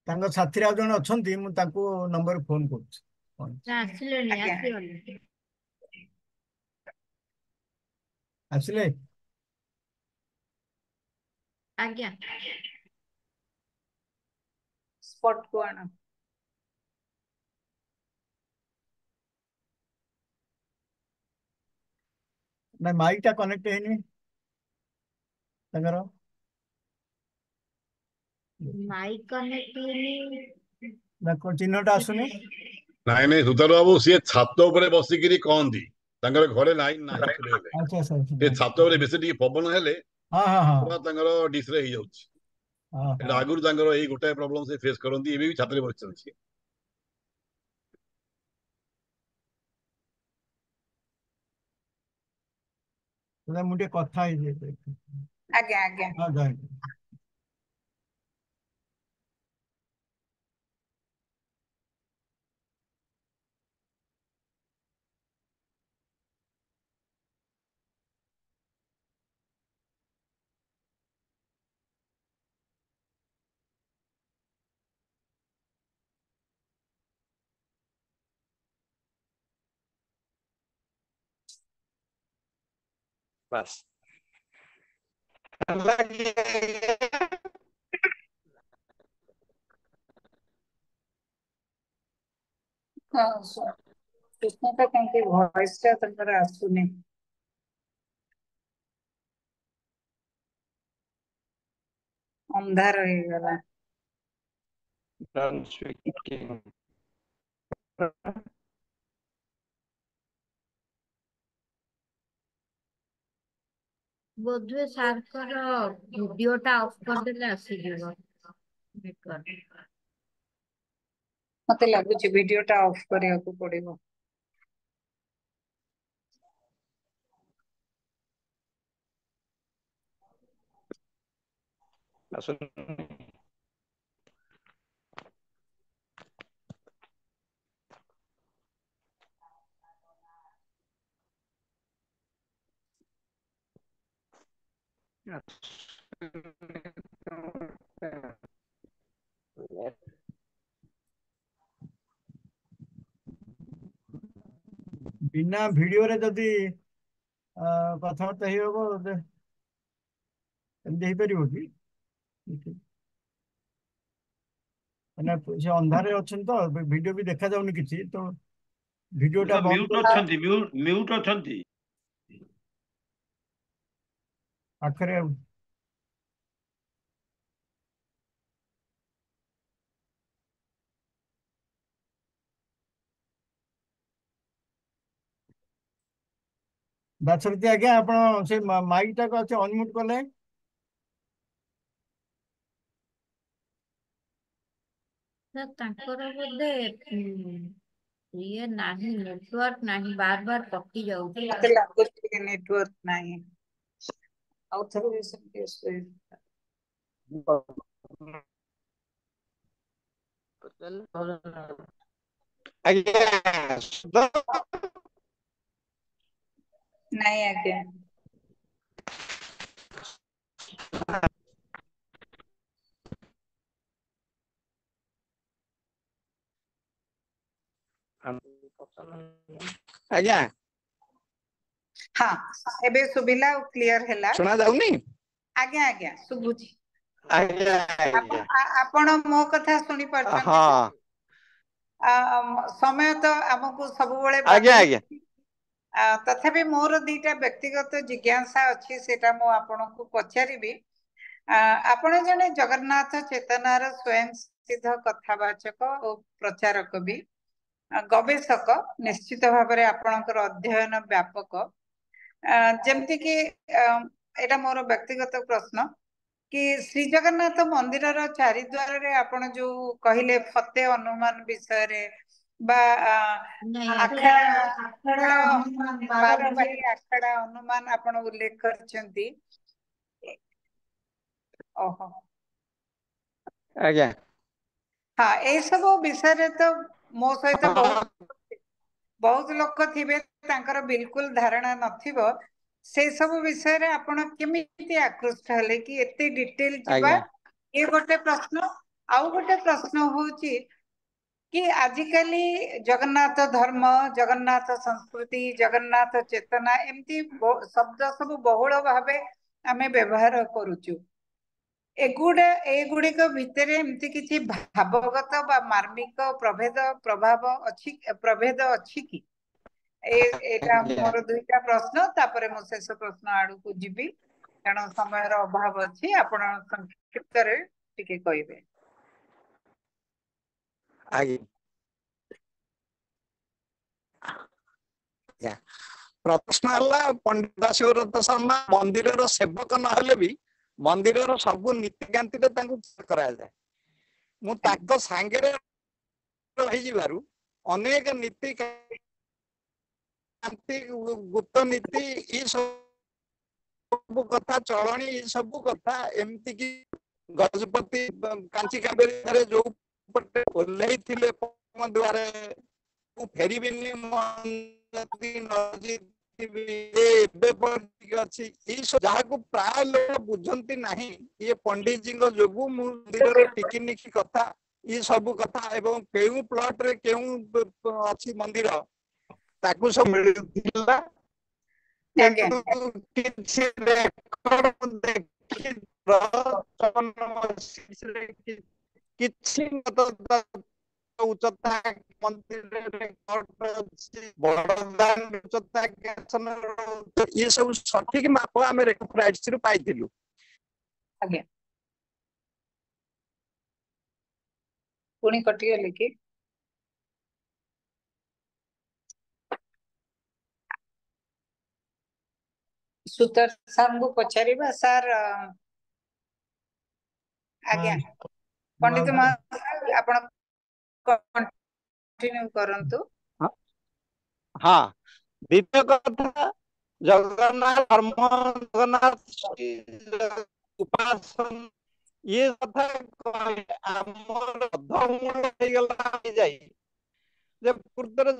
S1: ତାଙ୍କ ସାଥିରେ ଆଉ ଜଣେ ଅଛନ୍ତି, ମୁଁ ତାଙ୍କୁ ନମ୍ବର ଫୋନ କରୁଛି।
S5: ଆସିଲେଣି,
S2: ଆଜ୍ଞା
S5: ଆସିଗଲେ।
S1: ଆସିଲେ?
S5: ଆଜ୍ଞା।
S2: ସ୍ପଟ କୁ ଆଣ।
S1: ନା ମାଇକ୍ ଟା କନେକ୍ଟ ହେଇନି ତାଙ୍କର।
S5: ମାଇକ୍ କନେକ୍ଟ ହେଇନି।
S1: ନା ଚିହ୍ନଟା ଆସୁନି।
S6: ନାଇଁ ନାଇଁ ସୁଧାର ବାବୁ, ସିଏ ଛାତ ଉପରେ ବସିକିରି କହନ୍ତି, ତାଙ୍କର ଘରେ ଲାଇନ ନାହିଁ କେବେ ହେଲେ।
S1: ଆଚ୍ଛା ଆଚ୍ଛା
S6: ସେ ଛାତ ଉପରେ ବେଶୀ ଟିକେ ପବନ ହେଲେ
S1: ହଁ ହଁ ହଁ
S6: ପୁରା ତାଙ୍କର ଡିସରେ ହେଇଯାଉଛି।
S1: ହଁ
S6: ଏଇଟା ଆଗରୁ ତାଙ୍କର ଏଇ ଗୋଟାଏ ପ୍ରୋବ୍ଲେମ ସେ ଫେସ୍ କରନ୍ତି, ଏବେ ବି ଛାତରେ ବସିଛନ୍ତି।
S1: ମୁଁ ଟିକେ କଥା ହେଇଯିବି।
S2: ଆଜ୍ଞା ଆଜ୍ଞା।
S1: ହଁ ଜଏନ୍।
S4: ବାସ୍।
S2: ହଁ ସୁସ୍ମିତା କାହିଁକି ଭଏସ ଟା ତାଙ୍କର ଆସୁନି? ଅନ୍ଧାର ହେଇଗଲା।
S4: Done speaking.
S5: ବୋଧହୁଏ ସାର୍ଙ୍କର ଭିଡିଓ ଟା ଅଫ୍ କରିଦେଲେ ଆସିଯିବ ନେଟୱାର୍କ।
S2: ମତେ ଲାଗୁଛି ଭିଡିଓ ଟା ଅଫ୍ କରିବାକୁ ପଡିବ।
S1: ବିନା ଭିଡିଓରେ ଯଦି କଥାବାର୍ତ୍ତା ହେଇ ହବ, ଏମିତି ହେଇପାରିବ କି? ମାନେ ସେ ଅନ୍ଧାରରେ ଅଛନ୍ତି ତ, ଭିଡିଓ ବି ଦେଖାଯାଉନି କିଛି, ତ ଭିଡିଓଟା ବନ୍ଦ
S7: ମ୍ୟୁଟ୍
S1: କରି
S7: ଅଛନ୍ତି, ମ୍ୟୁଟ୍ ଅଛନ୍ତି।
S1: ପାଖରେ ଦାଶରଥୀ ଆଜ୍ଞା, ଆପଣ ସେ ମାଇକ୍ ଟାକୁ ଅଛି ଅନମ୍ୟୁଟ୍ କଲେ।
S5: ତାଙ୍କର ବୋଧେ ଇଏ ନାହିଁ, ନେଟୱାର୍କ ନାହିଁ, ବାର ବାର କଟି ଯାଉଛି।
S2: ମତେ ଲାଗୁଛି ଟିକେ ନେଟୱାର୍କ ନାହିଁ। ଆଉ ଥରେ ସେମିତି
S4: ଆଜ୍ଞା।
S2: ନାଇଁ ଆଜ୍ଞା।
S4: ଆଜ୍ଞା
S2: ହଁ ଏବେ ଶୁଭିଲା ଆଉ କ୍ଲିୟର ହେଲା।
S4: ଶୁଣା ଯାଉନି?
S2: ଆଜ୍ଞା ଆଜ୍ଞା ଶୁଭୁଛି।
S4: ଆଜ୍ଞା ଆଜ୍ଞା।
S2: ଆପଣ ମୋ କଥା ଶୁଣି ପାରୁଛନ୍ତି?
S4: ହଁ
S2: ସମୟ ତ ଆମକୁ ସବୁବେଳେ
S4: ଆଜ୍ଞା
S2: ବାଧି
S4: ଆଜ୍ଞା।
S2: ତଥାପି ମୋର ଦିଟା ବ୍ୟକ୍ତିଗତ ଜିଜ୍ଞାସା ଅଛି, ସେଟା ମୁଁ ଆପଣଙ୍କୁ ପଚାରିବି। ଆପଣ ଜଣେ ଜଗନ୍ନାଥ ଚେତନାର ସ୍ୱୟଂ ସିଦ୍ଧ କଥାବାଚକ ଓ ପ୍ରଚାରକ ବି, ଗବେଷକ ନିଶ୍ଚିତ ଭାବରେ ଆପଣଙ୍କର ଅଧ୍ୟୟନ ବ୍ୟାପକ। ଯେମିତିକି ଏଇଟା ମୋର ବ୍ୟକ୍ତିଗତ ପ୍ରଶ୍ନ କି ଶ୍ରୀ ଜଗନ୍ନାଥ ମନ୍ଦିରର ଚାରିଦ୍ୱାରରେ ଆପଣ ଯୋଉ କହିଲେ ଫତେ ହନୁମାନ ବିଷୟରେ ବା
S5: ନାଇଁ
S2: ଆଖଡ଼ା ବାରବାହୀ ଆଖଡ଼ା ହନୁମାନ ଆପଣ ଉଲ୍ଲେଖ କରିଛନ୍ତି। ଓହୋ,
S4: ଆଜ୍ଞା
S2: ହଁ, ଏଇ ସବୁ ବିଷୟରେ ତ ମୋ ସହିତ ବହୁତ ଲୋକ ଥିବେ, ତାଙ୍କର ବିଲକୁଲ ଧାରଣା ନଥିବ। ସେ ସବୁ ବିଷୟରେ ଆପଣ କେମିତି ଆକୃଷ୍ଟ ହେଲେ କି ଏତେ ଡିଟେଲ ଯିବା?
S4: ଆଜ୍ଞା
S2: ଏ ଗୋଟେ ପ୍ରଶ୍ନ। ଆଉ ଗୋଟେ ପ୍ରଶ୍ନ ହଉଛି କି ଆଜିକାଲି ଜଗନ୍ନାଥ ଧର୍ମ, ଜଗନ୍ନାଥ ସଂସ୍କୃତି, ଜଗନ୍ନାଥ ଚେତନା ଏମିତି ଶବ୍ଦ ସବୁ ବହୁଳ ଭାବେ ଆମେ ବ୍ୟବହାର କରୁଛୁ। ଏଗୁଡିକ ଭିତରେ ଏମିତି କିଛି ଭାବଗତ ବା ମାର୍ମିକ ପ୍ରଭାବ ଅଛି କି? ଏଇଟା
S4: ଆଜ୍ଞା
S2: ମୋର ଦୁଇଟା ପ୍ରଶ୍ନ, ତାପରେ ମୁଁ ଶେଷ ପ୍ରଶ୍ନ ଆଡକୁ ଯିବି, କାରଣ ସମୟର ଅଭାବ ଅଛି। ଆପଣ ସଂକ୍ଷିପ୍ତରେ ଟିକେ କହିବେ।
S4: ଆଜ୍ଞା ଆଜ୍ଞା। ପ୍ରଶ୍ନ ହେଲା, ପଣ୍ଡିତ ଶିବରତ ଶର୍ମା ମନ୍ଦିରର ସେବକ ନହେଲେ ବି ମନ୍ଦିରର ସବୁ ନୀତିକାନ୍ତିରେ ତାଙ୍କୁ କରାଯାଏ। ମୁଁ ତାଙ୍କ ସାଙ୍ଗରେ ରହିଯିବାରୁ ଅନେକ ନୀତି ଗୁପ୍ତ ନୀତି ଏ ସବୁ କଥା, ଚଳଣି ଏ ସବୁ କଥା, ଏମିତି କି ଗଜପତି କାଞ୍ଚି କାବେରୀରେ ଯୋଉ ପଟେ ଓହ୍ଲେଇଥିଲେ ଦ୍ୱାରେ ମୁଁ ଫେରିବିନି ଅଛି, ଯାହାକୁ ପ୍ରାୟ ଲୋକ ବୁଝନ୍ତି ନାହିଁ। ଇଏ ପଣ୍ଡିତଜୀଙ୍କ ଯୋଗୁ ମୁଁ ମନ୍ଦିରର ଟିକିନିକି କଥା, ଏ ସବୁ କଥା, ଏବଂ କେଉଁ ପ୍ଲଟରେ କେଉଁ ଅଛି ମନ୍ଦିର, ତାକୁ ସବୁ ମିଳୁଥିଲା।
S2: ଆଜ୍ଞା
S4: କିନ୍ତୁ କିଛି କିଛି ଉଚ୍ଚତା ମନ୍ଦିରରେ ଏ ସବୁ ସଠିକ ମାପ ଆମେ ରେକର୍ଡ ପାଇଥିଲୁ।
S2: ଆଜ୍ଞା, ପୁଣି କଟିଗଲେ କି? ସୁତର ସାରଙ୍କୁ ପଚାରିବା। ସାର୍, ଆଜ୍ଞା, ପଣ୍ଡିତ ମହାଶୟ ଆପଣ କଣ୍ଟିନ୍ୟୁ କରନ୍ତୁ।
S4: ହଁ, ଦ୍ୱିତୀୟ କଥା, ଜଗନ୍ନାଥ ଧର୍ମ, ଜଗନ୍ନାଥ ଉପାସନା, ଇଏ କଥା ଆମର ଅଧମୂଳ ହେଇଗଲା ଯାଇ ଯେ ପ୍ରକୃତରେ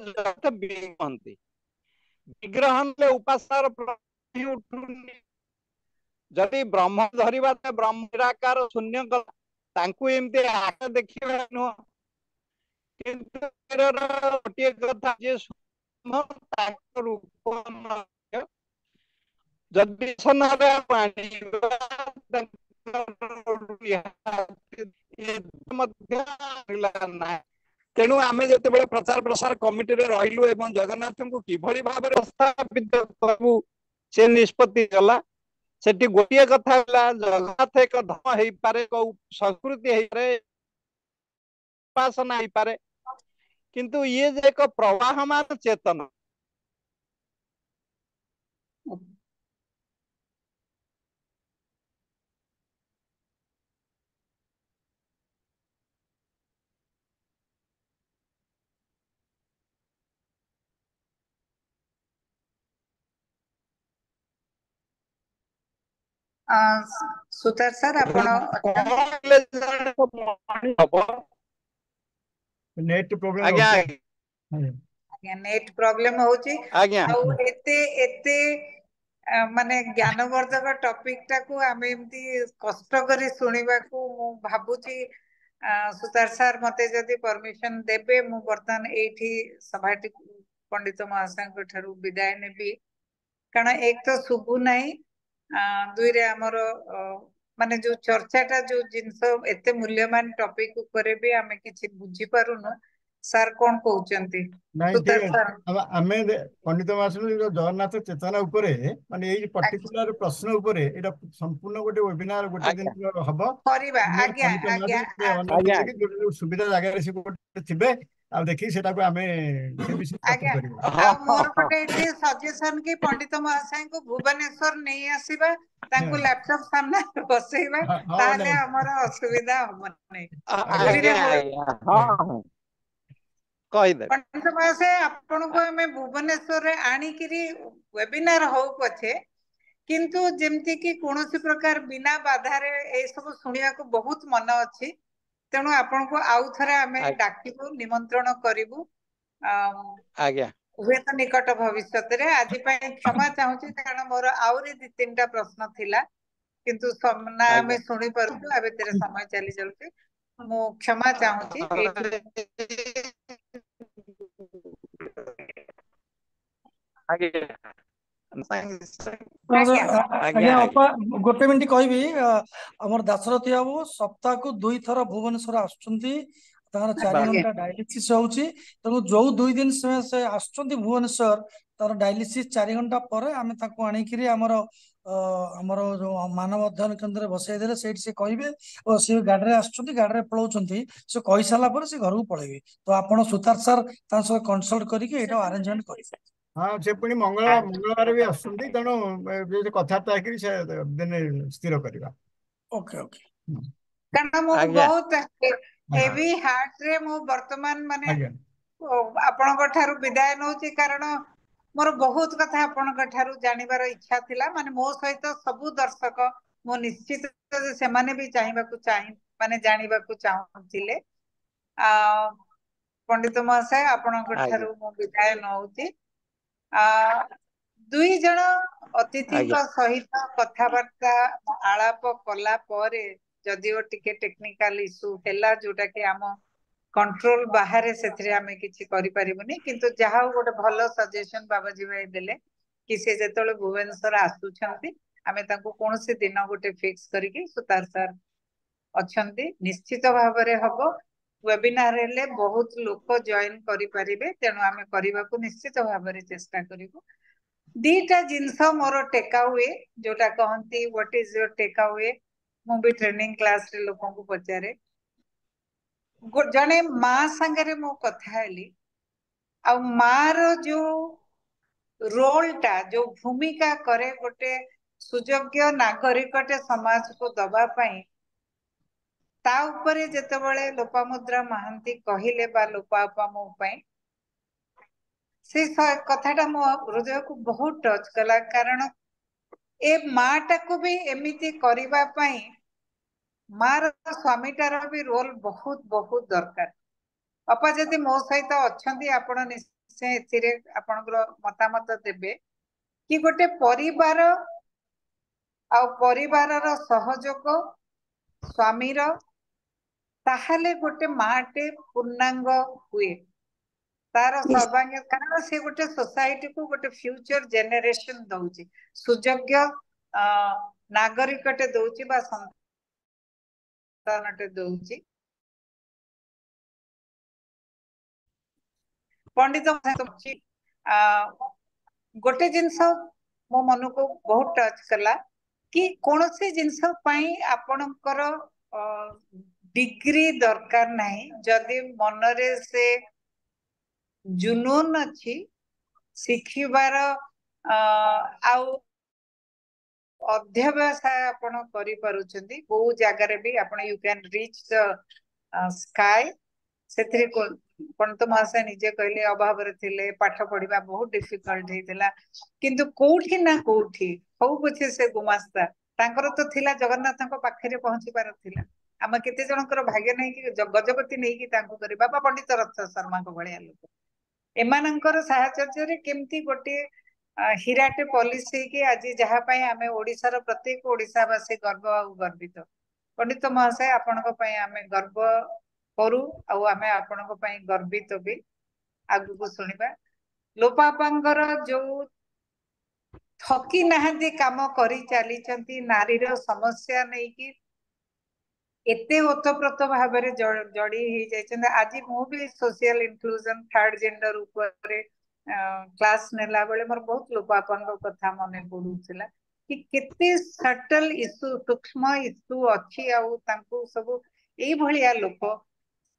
S4: କହନ୍ତି ବିଗ୍ରହ ହେଲେ ଉପାସନାର ଉଠୁନି। ଯଦି ବ୍ରହ୍ମ ଧରିବା, ବ୍ରହ୍ମ ନିରାକାର ଶୂନ୍ୟ କଲା, ତାଙ୍କୁ ଏମିତି ଆଗ ଦେଖିବା ନୁହଁ। କିନ୍ତୁ ଗୋଟିଏ କଥା, ଯେ ତାଙ୍କ ରୂପ ଯଦି ତେଣୁ ଆମେ ଯେତେବେଳେ ପ୍ରଚାର ପ୍ରସାର କମିଟିରେ ରହିଲୁ ଏବଂ ଜଗନ୍ନାଥଙ୍କୁ କିଭଳି ଭାବରେ ସ୍ଥାପିତ କରିବୁ ସେ ନିଷ୍ପତ୍ତି ଗଲା। ସେଠି ଗୋଟିଏ କଥା ହେଲା, ଜଗନ୍ନାଥ ଏକ ଧର୍ମ ହେଇପାରେ, ସଂସ୍କୃତି ହେଇପାରେ, ଉପାସନା ହେଇପାରେ, କିନ୍ତୁ ଇଏ ଯେ ଏକ ପ୍ରବାହମାନ ଚେତନା।
S2: ସୁତାର ସାର୍, ଆପଣ
S1: ନେଟ୍ ପ୍ରୋବ୍ଲେମ
S4: ଆଜ୍ଞା
S1: ରହୁଛି।
S2: ଆଜ୍ଞା, ନେଟ୍ ପ୍ରୋବ୍ଲେମ ହଉଛି।
S4: ଆଜ୍ଞା
S2: ଆଉ ଏତେ ମାନେ ଜ୍ଞାନବର୍ଦ୍ଧକ ଟପିକ ଟାକୁ ଆମେ ଏମିତି କଷ୍ଟ କରି ଶୁଣିବାକୁ ମୁଁ ଭାବୁଛି ସୁତାର ସାର୍ ମତେ ଯଦି ପରମିସନ ଦେବେ, ମୁଁ ବର୍ତ୍ତମାନ ଏଇଠି ସଭାଟି ପଣ୍ଡିତ ମହାଶୟଙ୍କ ଠାରୁ ବିଦାୟ ନେବି। କାରଣ ଏକ ତ ଶୁଭୁ ନାହିଁ, ଦୁଇରେ ଆମର ମାନେ ଯୋଉ ଚର୍ଚ୍ଚାଟା, ଯୋଉ ଜିନିଷ, ଏତେ ମୂଲ୍ୟବାନ ଟପିକ ଉପରେ ବି ଆମେ କିଛି ବୁଝିପାରୁନୁ। ସାର୍ କଣ କହୁଛନ୍ତି?
S1: ନାଇଁ ଠିକ
S2: ସୁତାର
S1: ଅଛି।
S2: ସାର୍
S1: ଆମେ ପଣ୍ଡିତ ମହାଶୟ ଜଗନ୍ନାଥ ଚେତନା ଉପରେ ମାନେ ଏଇ ପର୍ଟିକୁଲାର ପ୍ରଶ୍ନ ଉପରେ ଏଇଟା ସମ୍ପୂର୍ଣ୍ଣ ଗୋଟେ ୱେବିନାର ଗୋଟେ
S4: ଆଜ୍ଞା
S1: ଦିନ ହବ।
S2: କରିବା।
S1: ଆମେ
S2: ଆଜ୍ଞା
S1: ପଣ୍ଡିତ
S2: ଆଜ୍ଞା
S1: ମହାଶୟ ଅନୁରୋଧ
S4: ଆଜ୍ଞା
S1: କରିକି ଯୋଉ ସୁବିଧା ଜାଗାରେ ସେ ଗୋଟେ ଥିବେ ଆଉ ଦେଖିକି ସେଟାକୁ ଆମେ ସେ ବିଷୟରେ ଚର୍ଚ୍ଚା
S2: ଆଜ୍ଞା।
S1: କରିବା।
S4: ହଁ
S2: ଆଉ
S4: ହଁ
S2: ମୋର
S4: ହଁ
S2: ଗୋଟେ ଏଠି ସଜେସନ କି ପଣ୍ଡିତ ମହାଶୟଙ୍କୁ ଭୁବନେଶ୍ୱର ନେଇ ଆସିବା, ତାଙ୍କୁ ଲାପଟପ ସାମ୍ନାରେ ବସେଇବା,
S1: ହଁ ହଁ
S2: ତାହେଲେ
S1: ନାଇଁ
S2: ଆମର ଅସୁବିଧା ହବନି।
S1: ଆଜ୍ଞା
S2: ସୁବିଧା
S4: ଆଜ୍ଞା
S2: ହବ।
S4: ଆଜ୍ଞା ହଁ ହଁ କହିଦେବେ।
S2: ପଣ୍ଡିତ ମହାଶୟ ଆପଣଙ୍କୁ ଆମେ ଭୁବନେଶ୍ୱରରେ ଆଣିକିରି ୱେବିନାର ହଉ ପଛେ, କିନ୍ତୁ ଯେମିତି କି କୌଣସି ପ୍ରକାର ବିନା ବାଧାରେ ଏଇ ସବୁ ଶୁଣିବାକୁ ବହୁତ ମନ ଅଛି। ତେଣୁ ଆପଣଙ୍କୁ ଆଉ ଥରେ ଆମେ ଡାକିବୁ, ନିମନ୍ତ୍ରଣ କରିବୁ।
S4: ଆଜ୍ଞା
S2: ହୁଏତ ନିକଟ ଭବିଷ୍ୟତରେ। ଆଜି ପାଇଁ କ୍ଷମା ଚାହୁଁଛି, କାରଣ ମୋର ଆହୁରି 2-3ଟା ପ୍ରଶ୍ନ ଥିଲା, କିନ୍ତୁ ନା ଆମେ
S4: ଆଜ୍ଞା
S2: ଶୁଣି ପାରୁଛୁ। ଏବେ ଭିତରେ ସମୟ ଚାଲି ଯାଉଛି, ମୁଁ କ୍ଷମା ଚାହୁଁଛି। ଏଇଠି
S4: ଆଜ୍ଞା
S2: ଆଜ୍ଞା
S7: ଆଜ୍ଞା ଅପା ଗୋଟେ ମିନିଟ କହିବି। ଆମର ଦାଶରଥୀ ବାବୁ ସପ୍ତାହକୁ 2 ଥର ଭୁବନେଶ୍ୱର ଆସୁଛନ୍ତି, ତାଙ୍କର 4
S2: ଆଜ୍ଞା
S7: ଘଣ୍ଟା ଡାଇଲିସିସ୍ ହଉଛି। ତେଣୁ ଯୋଉ 2 ଦିନ ସେ ଆସୁଛନ୍ତି ଭୁବନେଶ୍ୱର, ତାର ଡାଇଲିସିସ୍ 4 ଘଣ୍ଟା ପରେ ଆମେ ତାକୁ ଆଣିକିରି ଆମର ଆମର ଯୋଉ ମାନବ ଅଧ୍ୟୟନ କେନ୍ଦ୍ରରେ ବସେଇ ଦେଲେ ସେଇଠି ସେ କହିବେ, ଓ ସେ ଗାଡିରେ ଆସୁଛନ୍ତି, ଗାଡିରେ ପଳାଉଛନ୍ତି, ସେ କହିସାରିଲା ପରେ ସେ ଘରକୁ ପଳେଇବେ। ତ ଆପଣ ସୁତାର ସାର୍ ତାଙ୍କ ସହ କନସଲ୍ଟ କରିକି ଏଇଟା ଆରେଞ୍ଜମେଣ୍ଟ କରିବେ।
S1: ହଁ ସେ ପୁଣି ମଙ୍ଗଳବାର ବି ଆସୁଛନ୍ତି, ତେଣୁ କଥାବାର୍ତ୍ତା ହେଇକିରି ସେ ଦିନେ ସ୍ଥିର କରିବା।
S7: Okay okay.
S2: କାରଣ ମୁଁ
S4: ଆଜ୍ଞା
S2: ବହୁତ
S1: ଆଜ୍ଞା
S2: ହେଭି ହାର୍ଟରେ ମୁଁ ବର୍ତ୍ତମାନ ମାନେ
S1: ଆଜ୍ଞା
S2: ଆପଣଙ୍କ ଠାରୁ ବିଦାୟ ନଉଛି, କାରଣ ମୋର ବହୁତ କଥା ଆପଣଙ୍କ ଠାରୁ ଜାଣିବାର ଇଚ୍ଛା ଥିଲା। ମାନେ ମୋ ସହିତ ସବୁ ଦର୍ଶକ, ମୁଁ ନିଶ୍ଚିତ ଯେ ସେମାନେ ବି ଜାଣିବାକୁ ଚାହୁଁଥିଲେ। ପଣ୍ଡିତ ମହାଶୟ ଆପଣଙ୍କ ଠାରୁ
S4: ଆଜ୍ଞା
S2: ମୁଁ ବିଦାୟ ନଉଛି। 2 ଜଣ ଅତିଥିଙ୍କ
S4: ଆଜ୍ଞା
S2: ସହିତ କଥାବାର୍ତ୍ତା ଆଳାପ କଲା ପରେ, ଯଦିଓ ଟିକେ ଟେକ୍ନିକାଲ ଇସ୍ୟୁ ହେଲା, ଯୋଉଟା କି ଆମ କଣ୍ଟ୍ରୋଲ ବାହାରେ, ସେଥିରେ ଆମେ କିଛି କରିପାରିବୁନି। କିନ୍ତୁ ଯାହା ହଉ ଗୋଟେ ଭଲ ସଜେସନ ବାବାଜୀ ଭାଇ ଦେଲେ କି ସେ ଯେତେବେଳେ ଭୁବନେଶ୍ୱର ଆସୁଛନ୍ତି, ଆମେ ତାଙ୍କୁ କୌଣସି ଦିନ ଗୋଟେ ଫିକ୍ସ କରିକି, ସୁତାର ସାର୍ ଅଛନ୍ତି, ନିଶ୍ଚିତ ଭାବରେ ହବ। ୱେବିନାର ହେଲେ ବହୁତ ଲୋକ ଜଏନ କରିପାରିବେ, ତେଣୁ ଆମେ କରିବାକୁ ନିଶ୍ଚିତ ଭାବରେ ଚେଷ୍ଟା କରିବୁ। 2ଟା ଜିନିଷ ମୋର ଟେକା ହୁଏ, ଯୋଉଟା କହନ୍ତି ହ୍ୱାଟ ଇଜ ୟୋର ଟେକା ହୁଏ। ମୁଁ ବି ଟ୍ରେନିଂ କ୍ଲାସରେ ଲୋକଙ୍କୁ ପଚାରେ। ଜଣେ ମା ସାଙ୍ଗରେ ମୁଁ କଥା ହେଲି, ଆଉ ମାର ଯୋଉ ରୋଲଟା, ଯୋଉ ଭୂମିକା କରେ ଗୋଟେ ସୁଯୋଗ୍ୟ ନାଗରିକଟେ ସମାଜକୁ ଦବା ପାଇଁ, ତା ଉପରେ ଯେତେବେଳେ ଲୋପାମୁଦ୍ରା ମହାନ୍ତି କହିଲେ, ବା ଲୋପାଅପା ମୋ ପାଇଁ, ସେ କଥାଟା ମୋ ହୃଦୟକୁ ବହୁତ ଟଚ୍ କଲା। କାରଣ ଏ ମାଟାକୁ ବି ଏମିତି କରିବା ପାଇଁ ମାର ସ୍ୱାମୀଟାର ବି ରୋଲ ବହୁତ ବହୁତ ଦରକାର। ଅପା ଯଦି ମୋ ସହିତ ଅଛନ୍ତି, ଆପଣ ନିଶ୍ଚୟ ଏଥିରେ ଆପଣଙ୍କର ମତାମତ ଦେବେ କି ଗୋଟେ ପରିବାର ଆଉ ପରିବାରର ସହଯୋଗ ସ୍ୱାମୀର, ତାହେଲେ ଗୋଟେ ମାଟେ ପୂର୍ଣ୍ଣାଙ୍ଗ ହୁଏ। ତାର ସର୍ବାଙ୍ଗ, କାରଣ ସେ ଗୋଟେ ସୋସାଇଟିକୁ ଗୋଟେ ଫ୍ୟୁଚର ଜେନେରେସନ ଦଉଛି, ସୁଯୋଗ୍ୟ ନାଗରିକଟେ ଦଉଛି, ବା ସନ୍ତାନଟେ ଦଉଛି। ପଣ୍ଡିତ ଗୋଟେ ଜିନିଷ ମୋ ମନକୁ ବହୁତ ଟଚ୍ କଲା କି କୌଣସି ଜିନିଷ ପାଇଁ ଆପଣଙ୍କର ଡିଗ୍ରୀ ଦରକାର ନାହିଁ, ଯଦି ମନରେ ସେ ଜୁନୁନ ଅଛି ଶିଖିବାର, ଆଉ ଅଧ୍ୟବସାୟ ଆପଣ କରିପାରୁଛନ୍ତି, କୋଉ ଜାଗାରେ ବି ଆପଣ you can reach the sky. ସେଥିରେ ପଣ୍ଡିତ ମହାଶୟ ନିଜେ କହିଲେ ଅଭାବରେ ଥିଲେ, ପାଠ ପଢିବା ବହୁତ ଡିଫିକଲ୍ଟ ହେଇଥିଲା, କିନ୍ତୁ କୋଉଠି ନା କୋଉଠି ହଉ ପଛେ ସେ ଗୁମାସ୍ତା, ତାଙ୍କର ତ ଥିଲା ଜଗନ୍ନାଥଙ୍କ ପାଖରେ ପହଞ୍ଚିବାର ଥିଲା। ଆମେ କେତେ ଜଣଙ୍କର ଭାଗ୍ୟ ନେଇକି ଗଜପତି ନେଇକି ତାଙ୍କୁ କରି, ବାବା ପଣ୍ଡିତ ରଥ ଶର୍ମାଙ୍କ ଭଳିଆ ଲୋକ, ଏମାନଙ୍କର ସାହଚର୍ଯ୍ୟରେ କେମିତି ଗୋଟିଏ ହୀରାଟେ ପଲିସ ହେଇକି ଆଜି ଯାହା ପାଇଁ ଆମେ ଓଡିଶାର ପ୍ରତ୍ୟେକ ଓଡିଶାବାସୀ ଗର୍ବ ଆଉ ଗର୍ବିତ। ପଣ୍ଡିତ ମହାଶୟ ଆପଣଙ୍କ ପାଇଁ ଆମେ ଗର୍ବ କରୁ, ଆଉ ଆମେ ଆପଣଙ୍କ ପାଇଁ ଗର୍ବିତ ବି। ଆଗକୁ ଶୁଣିବା ଲୋପାପାଙ୍କର ଯୋଉ ଥକି ନାହାନ୍ତି, କାମ କରି ଚାଲିଛନ୍ତି ନାରୀର ସମସ୍ୟା ନେଇକି, एते ओतप्रोत भाव जड़ी हो जाइछन्ते। आज मु भी सोशल इनक्लूजन थर्ड जेंडर ऊपर क्लास नेला बेले मोर बहुत लोक आपन कथा मने पडुथिला कि केते सटल इशू सूक्ष्म इशू अछि आउ तांको सब एई भलिया लोक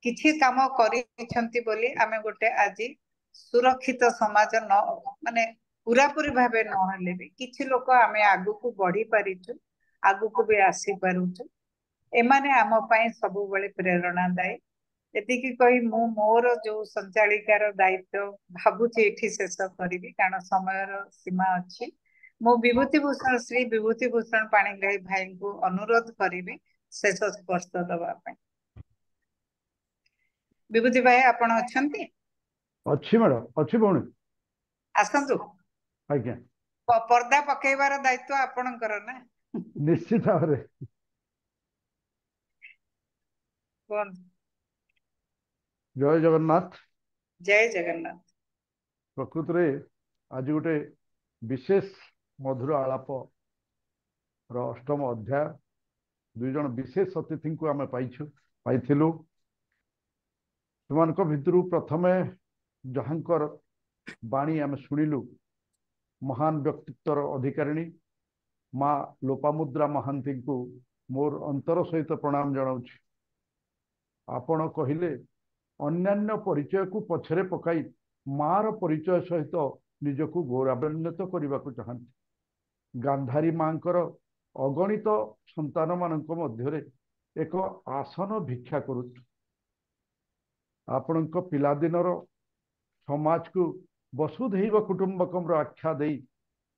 S2: किछि काम करिछन्ति बोली आमे गोटे आज सुरक्षित समाज न माने पूरा पूरी भाबे न हले भी किछि लोक आमे आगु को बढ़ी पारिछु आगु को भी आसी पारुछु एमाने आम पाई सबु बळे प्रेरणा दायी एतिकी कही मु मोर जो संचालिकार दायित्व भाबुची एठी शेष करिवि कारण समयर सीमा अछि। मु विभूति भूषण श्री विभूति भूषण पाणिग्राही भाई को अनुरोध करिवि शेष स्पर्श दबा पाई। विभूति भाई आपण अछंती?
S8: अच्छी मैडम अच्छी भौणी
S2: आसंतु
S8: आज्ञा
S2: पर्दा पकेइबार दायित्व आपणकर ना
S8: निश्चित भाव में
S2: कोन।
S8: जय जगन्नाथ।
S2: जय जगन्नाथ।
S8: प्रकृत रे आज गोटे विशेष मधुर आलाप रो अष्टम अध्याय दुई जन विशेष अतिथि को आम पाइथिलु सेमानक भितरु प्रथमे जहांकर बाणी आम शुणिलु महान व्यक्तित्वर अधिकारिणी माँ लोपामुद्रा महांती को मोर अंतर सहित प्रणाम जनाऊछि। आपण कहिले अन्यान्य परिचय को पछरे पकाई मार परिचय सहित निजको गौरवान्वित करने को चाहती। गांधारी मांकर अगणित संतान मानक मध्यरे एक आसन भिक्षा करुछु। आपणक पिलादिनर समाज को वसुधैव कुटुंबकम आख्या दे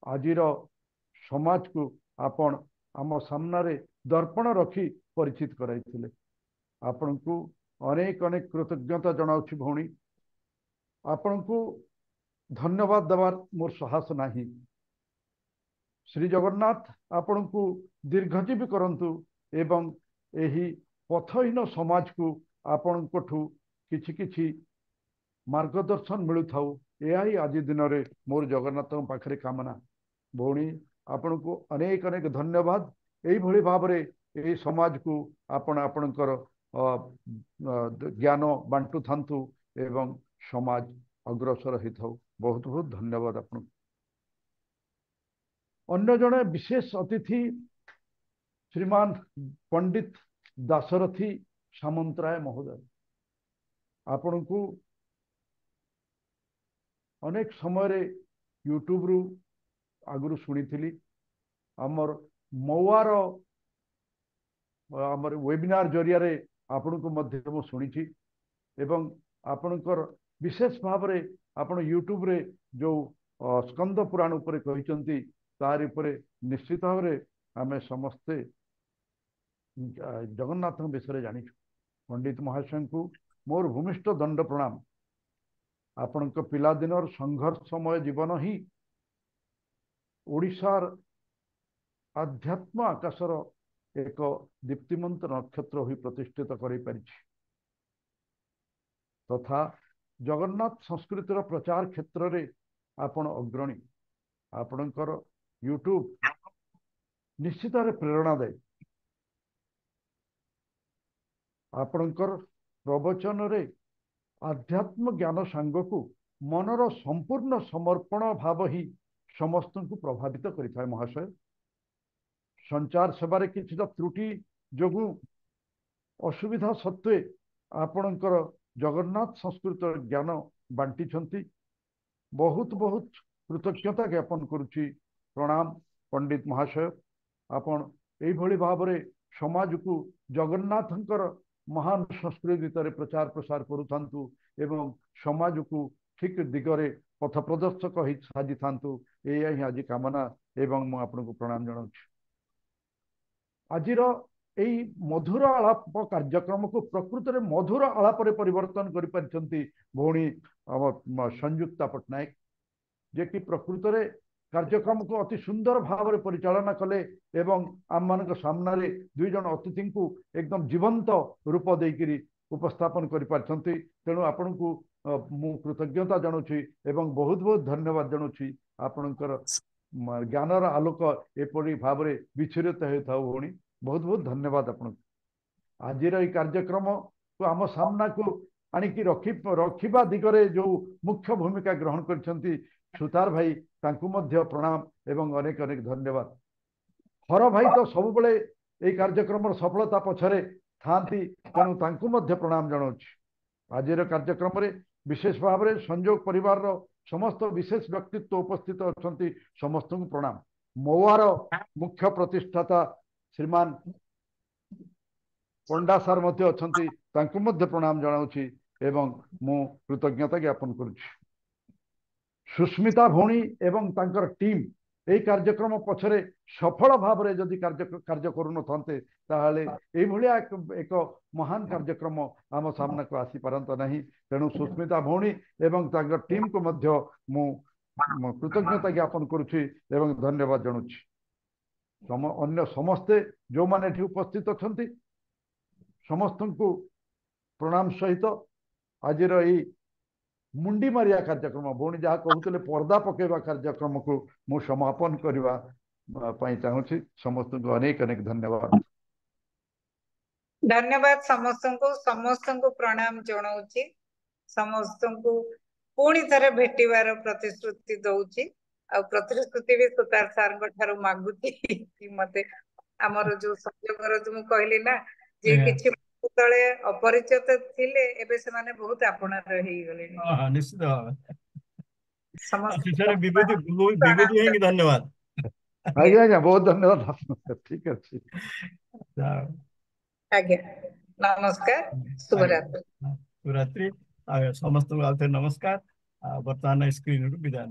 S8: आजिर समाज को आपण आम सामने दर्पण रखी परिचित कराइथिले। आपण को अनेक अनेक कृतज्ञता जनाऊछि भौणी। आपण को धन्यवाद देवार मोर साहस नाही। श्री जगन्नाथ आपण को दीर्घजीवी करंतु एवं एही पथहीन समाज को आपण कोठु किछि किछि मार्गदर्शन मिलु थाउ एहा ही आज दिन रे मोर जगन्नाथ पाखरे कामना। भौणी आपण को अनेक अनेक धन्यवाद। एही भली भाव रे एही समाज को आपण आपणकर ज्ञान बांटू थांतु एवं समाज अग्रसर ही थाउ। बहुत बहुत धन्यवाद। आपण अन्य जने विशेष अतिथि श्रीमान पंडित दाशरथी सामंतराय महोदय। आपण को अनेक समय रे यूट्यूब रु आगुरु सुनी आमर मौआर आमर वेबिनार जरिया रे आपण को मध्य मु सुनी एवं आपणकर विशेष भाव रे आपण यूट्यूब रे जो स्कंद पुराण उपरे कहिसंती तार उपरे निश्चित भाव रे आमे समस्ते जगन्नाथ विषय जानी। पंडित महाशय को मोर भूमिष्ठ दंड प्रणाम। आपण पिलादिनर संघर्षमय जीवन ही ओडिशार आध्यात्म आकाशर एक दीप्तिमंत नक्षत्र हुई प्रतिष्ठित कर तथा जगन्नाथ संस्कृतिर प्रचार क्षेत्र रे आपण अग्रणी। आपणकर यूट्यूब निश्चित प्रेरणा दे। आपणकर प्रवचन रे आध्यात्म ज्ञान सांग को मनर संपूर्ण समर्पण भाव ही समस्त को प्रभावित करिथाय। महाशय संचार सेवारे किछि त्रुटि जोगु असुविधा सत्वे आपणकर जगन्नाथ संस्कृत ज्ञान बांटी छंती। बहुत बहुत कृतज्ञता ज्ञापन करुछि। प्रणाम पंडित महाशय। आपण एई भली भाव रे समाज को जगन्नाथंकर महान संस्कृति भितर प्रचार प्रसार करूथांतु एवं समाज को ठीक दिगरे पथ प्रदर्शक ही साजी थांतु एया ही आज कामना एवं मु आपन को प्रणाम जनाउछि। आजिर एई मधुर आलाप कार्यक्रम को प्रकृत रे मधुर आलाप रे परिवर्तन करि परिचंती भौणी संयुक्ता पटनायक जे कि प्रकृत रे कार्यक्रम को अति सुंदर भाव में परिचालना कले एवं आम मान सामने दुई जन अतिथि को एकदम जीवंत रूप देकरी उपस्थापन करि तेणु आपण को मु कृतज्ञता जनाऊँगी एवं बहुत बहुत धन्यवाद जनाऊँगी। आपणकर ज्ञानर आलोक एपरी भाव में विच्छुरित होता भौणी। बहुत बहुत धन्यवाद। आपण आज कार्यक्रम को आम सामना को आणिकी रखिबा दिगरे जो मुख्य भूमिका ग्रहण कर सुतार भाई तांकु मध्य प्रणाम एवं अनेक अनेक धन्यवाद। हर भाई तो सब बड़े ये कार्यक्रम सफलता पछरे थांती तेणु तांकु मध्य प्रणाम जनाऊँ। आज कार्यक्रम रे विशेष भाव में संजोग परिवार रो समस्त विशेष व्यक्तित्व उपस्थित अच्छा समस्त को प्रणाम। मौआर मुख्य प्रतिष्ठाता श्रीमान पंडा सार मध्य अच्छी तांकु मध्य प्रणाम जनाऊँ एवं मु कृतज्ञता ज्ञापन करुच्ची। सुस्मिता भौणी एवं तांकर टीम यही कार्यक्रम पछरे सफल भाव में जदि कार्य करूँ थे ताहले एक महान कार्यक्रम आम सामना को आसी पारंता नहीं। तेणु सुस्मिता भौणी एवं तांकर टीम को मध्य मु कृतज्ञता ज्ञापन करुच्ची एवं धन्यवाद जनाऊँ। अन्य समस्ते जो माने एठी उपस्थित अच्छा समस्त को प्रणाम सहित आज मुंडी मारिया कार्यक्रम भौणी जहाँ कहते पर्दा पकेवा कार्यक्रम को मु समापन करने चाहूँगी। समस्त को अनेक अनेक धन्यवाद।
S2: धन्यवाद समस्त को प्रणाम जनाऊँ। समस्त को पुणी थे भेटार प्रतिश्रुति दौची आ प्रतिश्रुति भी सुतार सार ठारू मागुची कि मते आमर जो संयोगर जो कहली ना जे किछि तले अपरिचित थिले एबे से माने बहुत आपणार रही गले।
S1: हाँ निश्चित भाव
S2: समस्त
S1: विभूति विभूति हेंगे धन्यवाद।
S8: आज्ञा आज्ञा बहुत धन्यवाद। ठीक अच्छे
S2: आज्ञा नमस्कार शुभरात्रि।
S1: शुभरात्रि समस्त नमस्कार। बर्तमान स्क्रीन विदाय।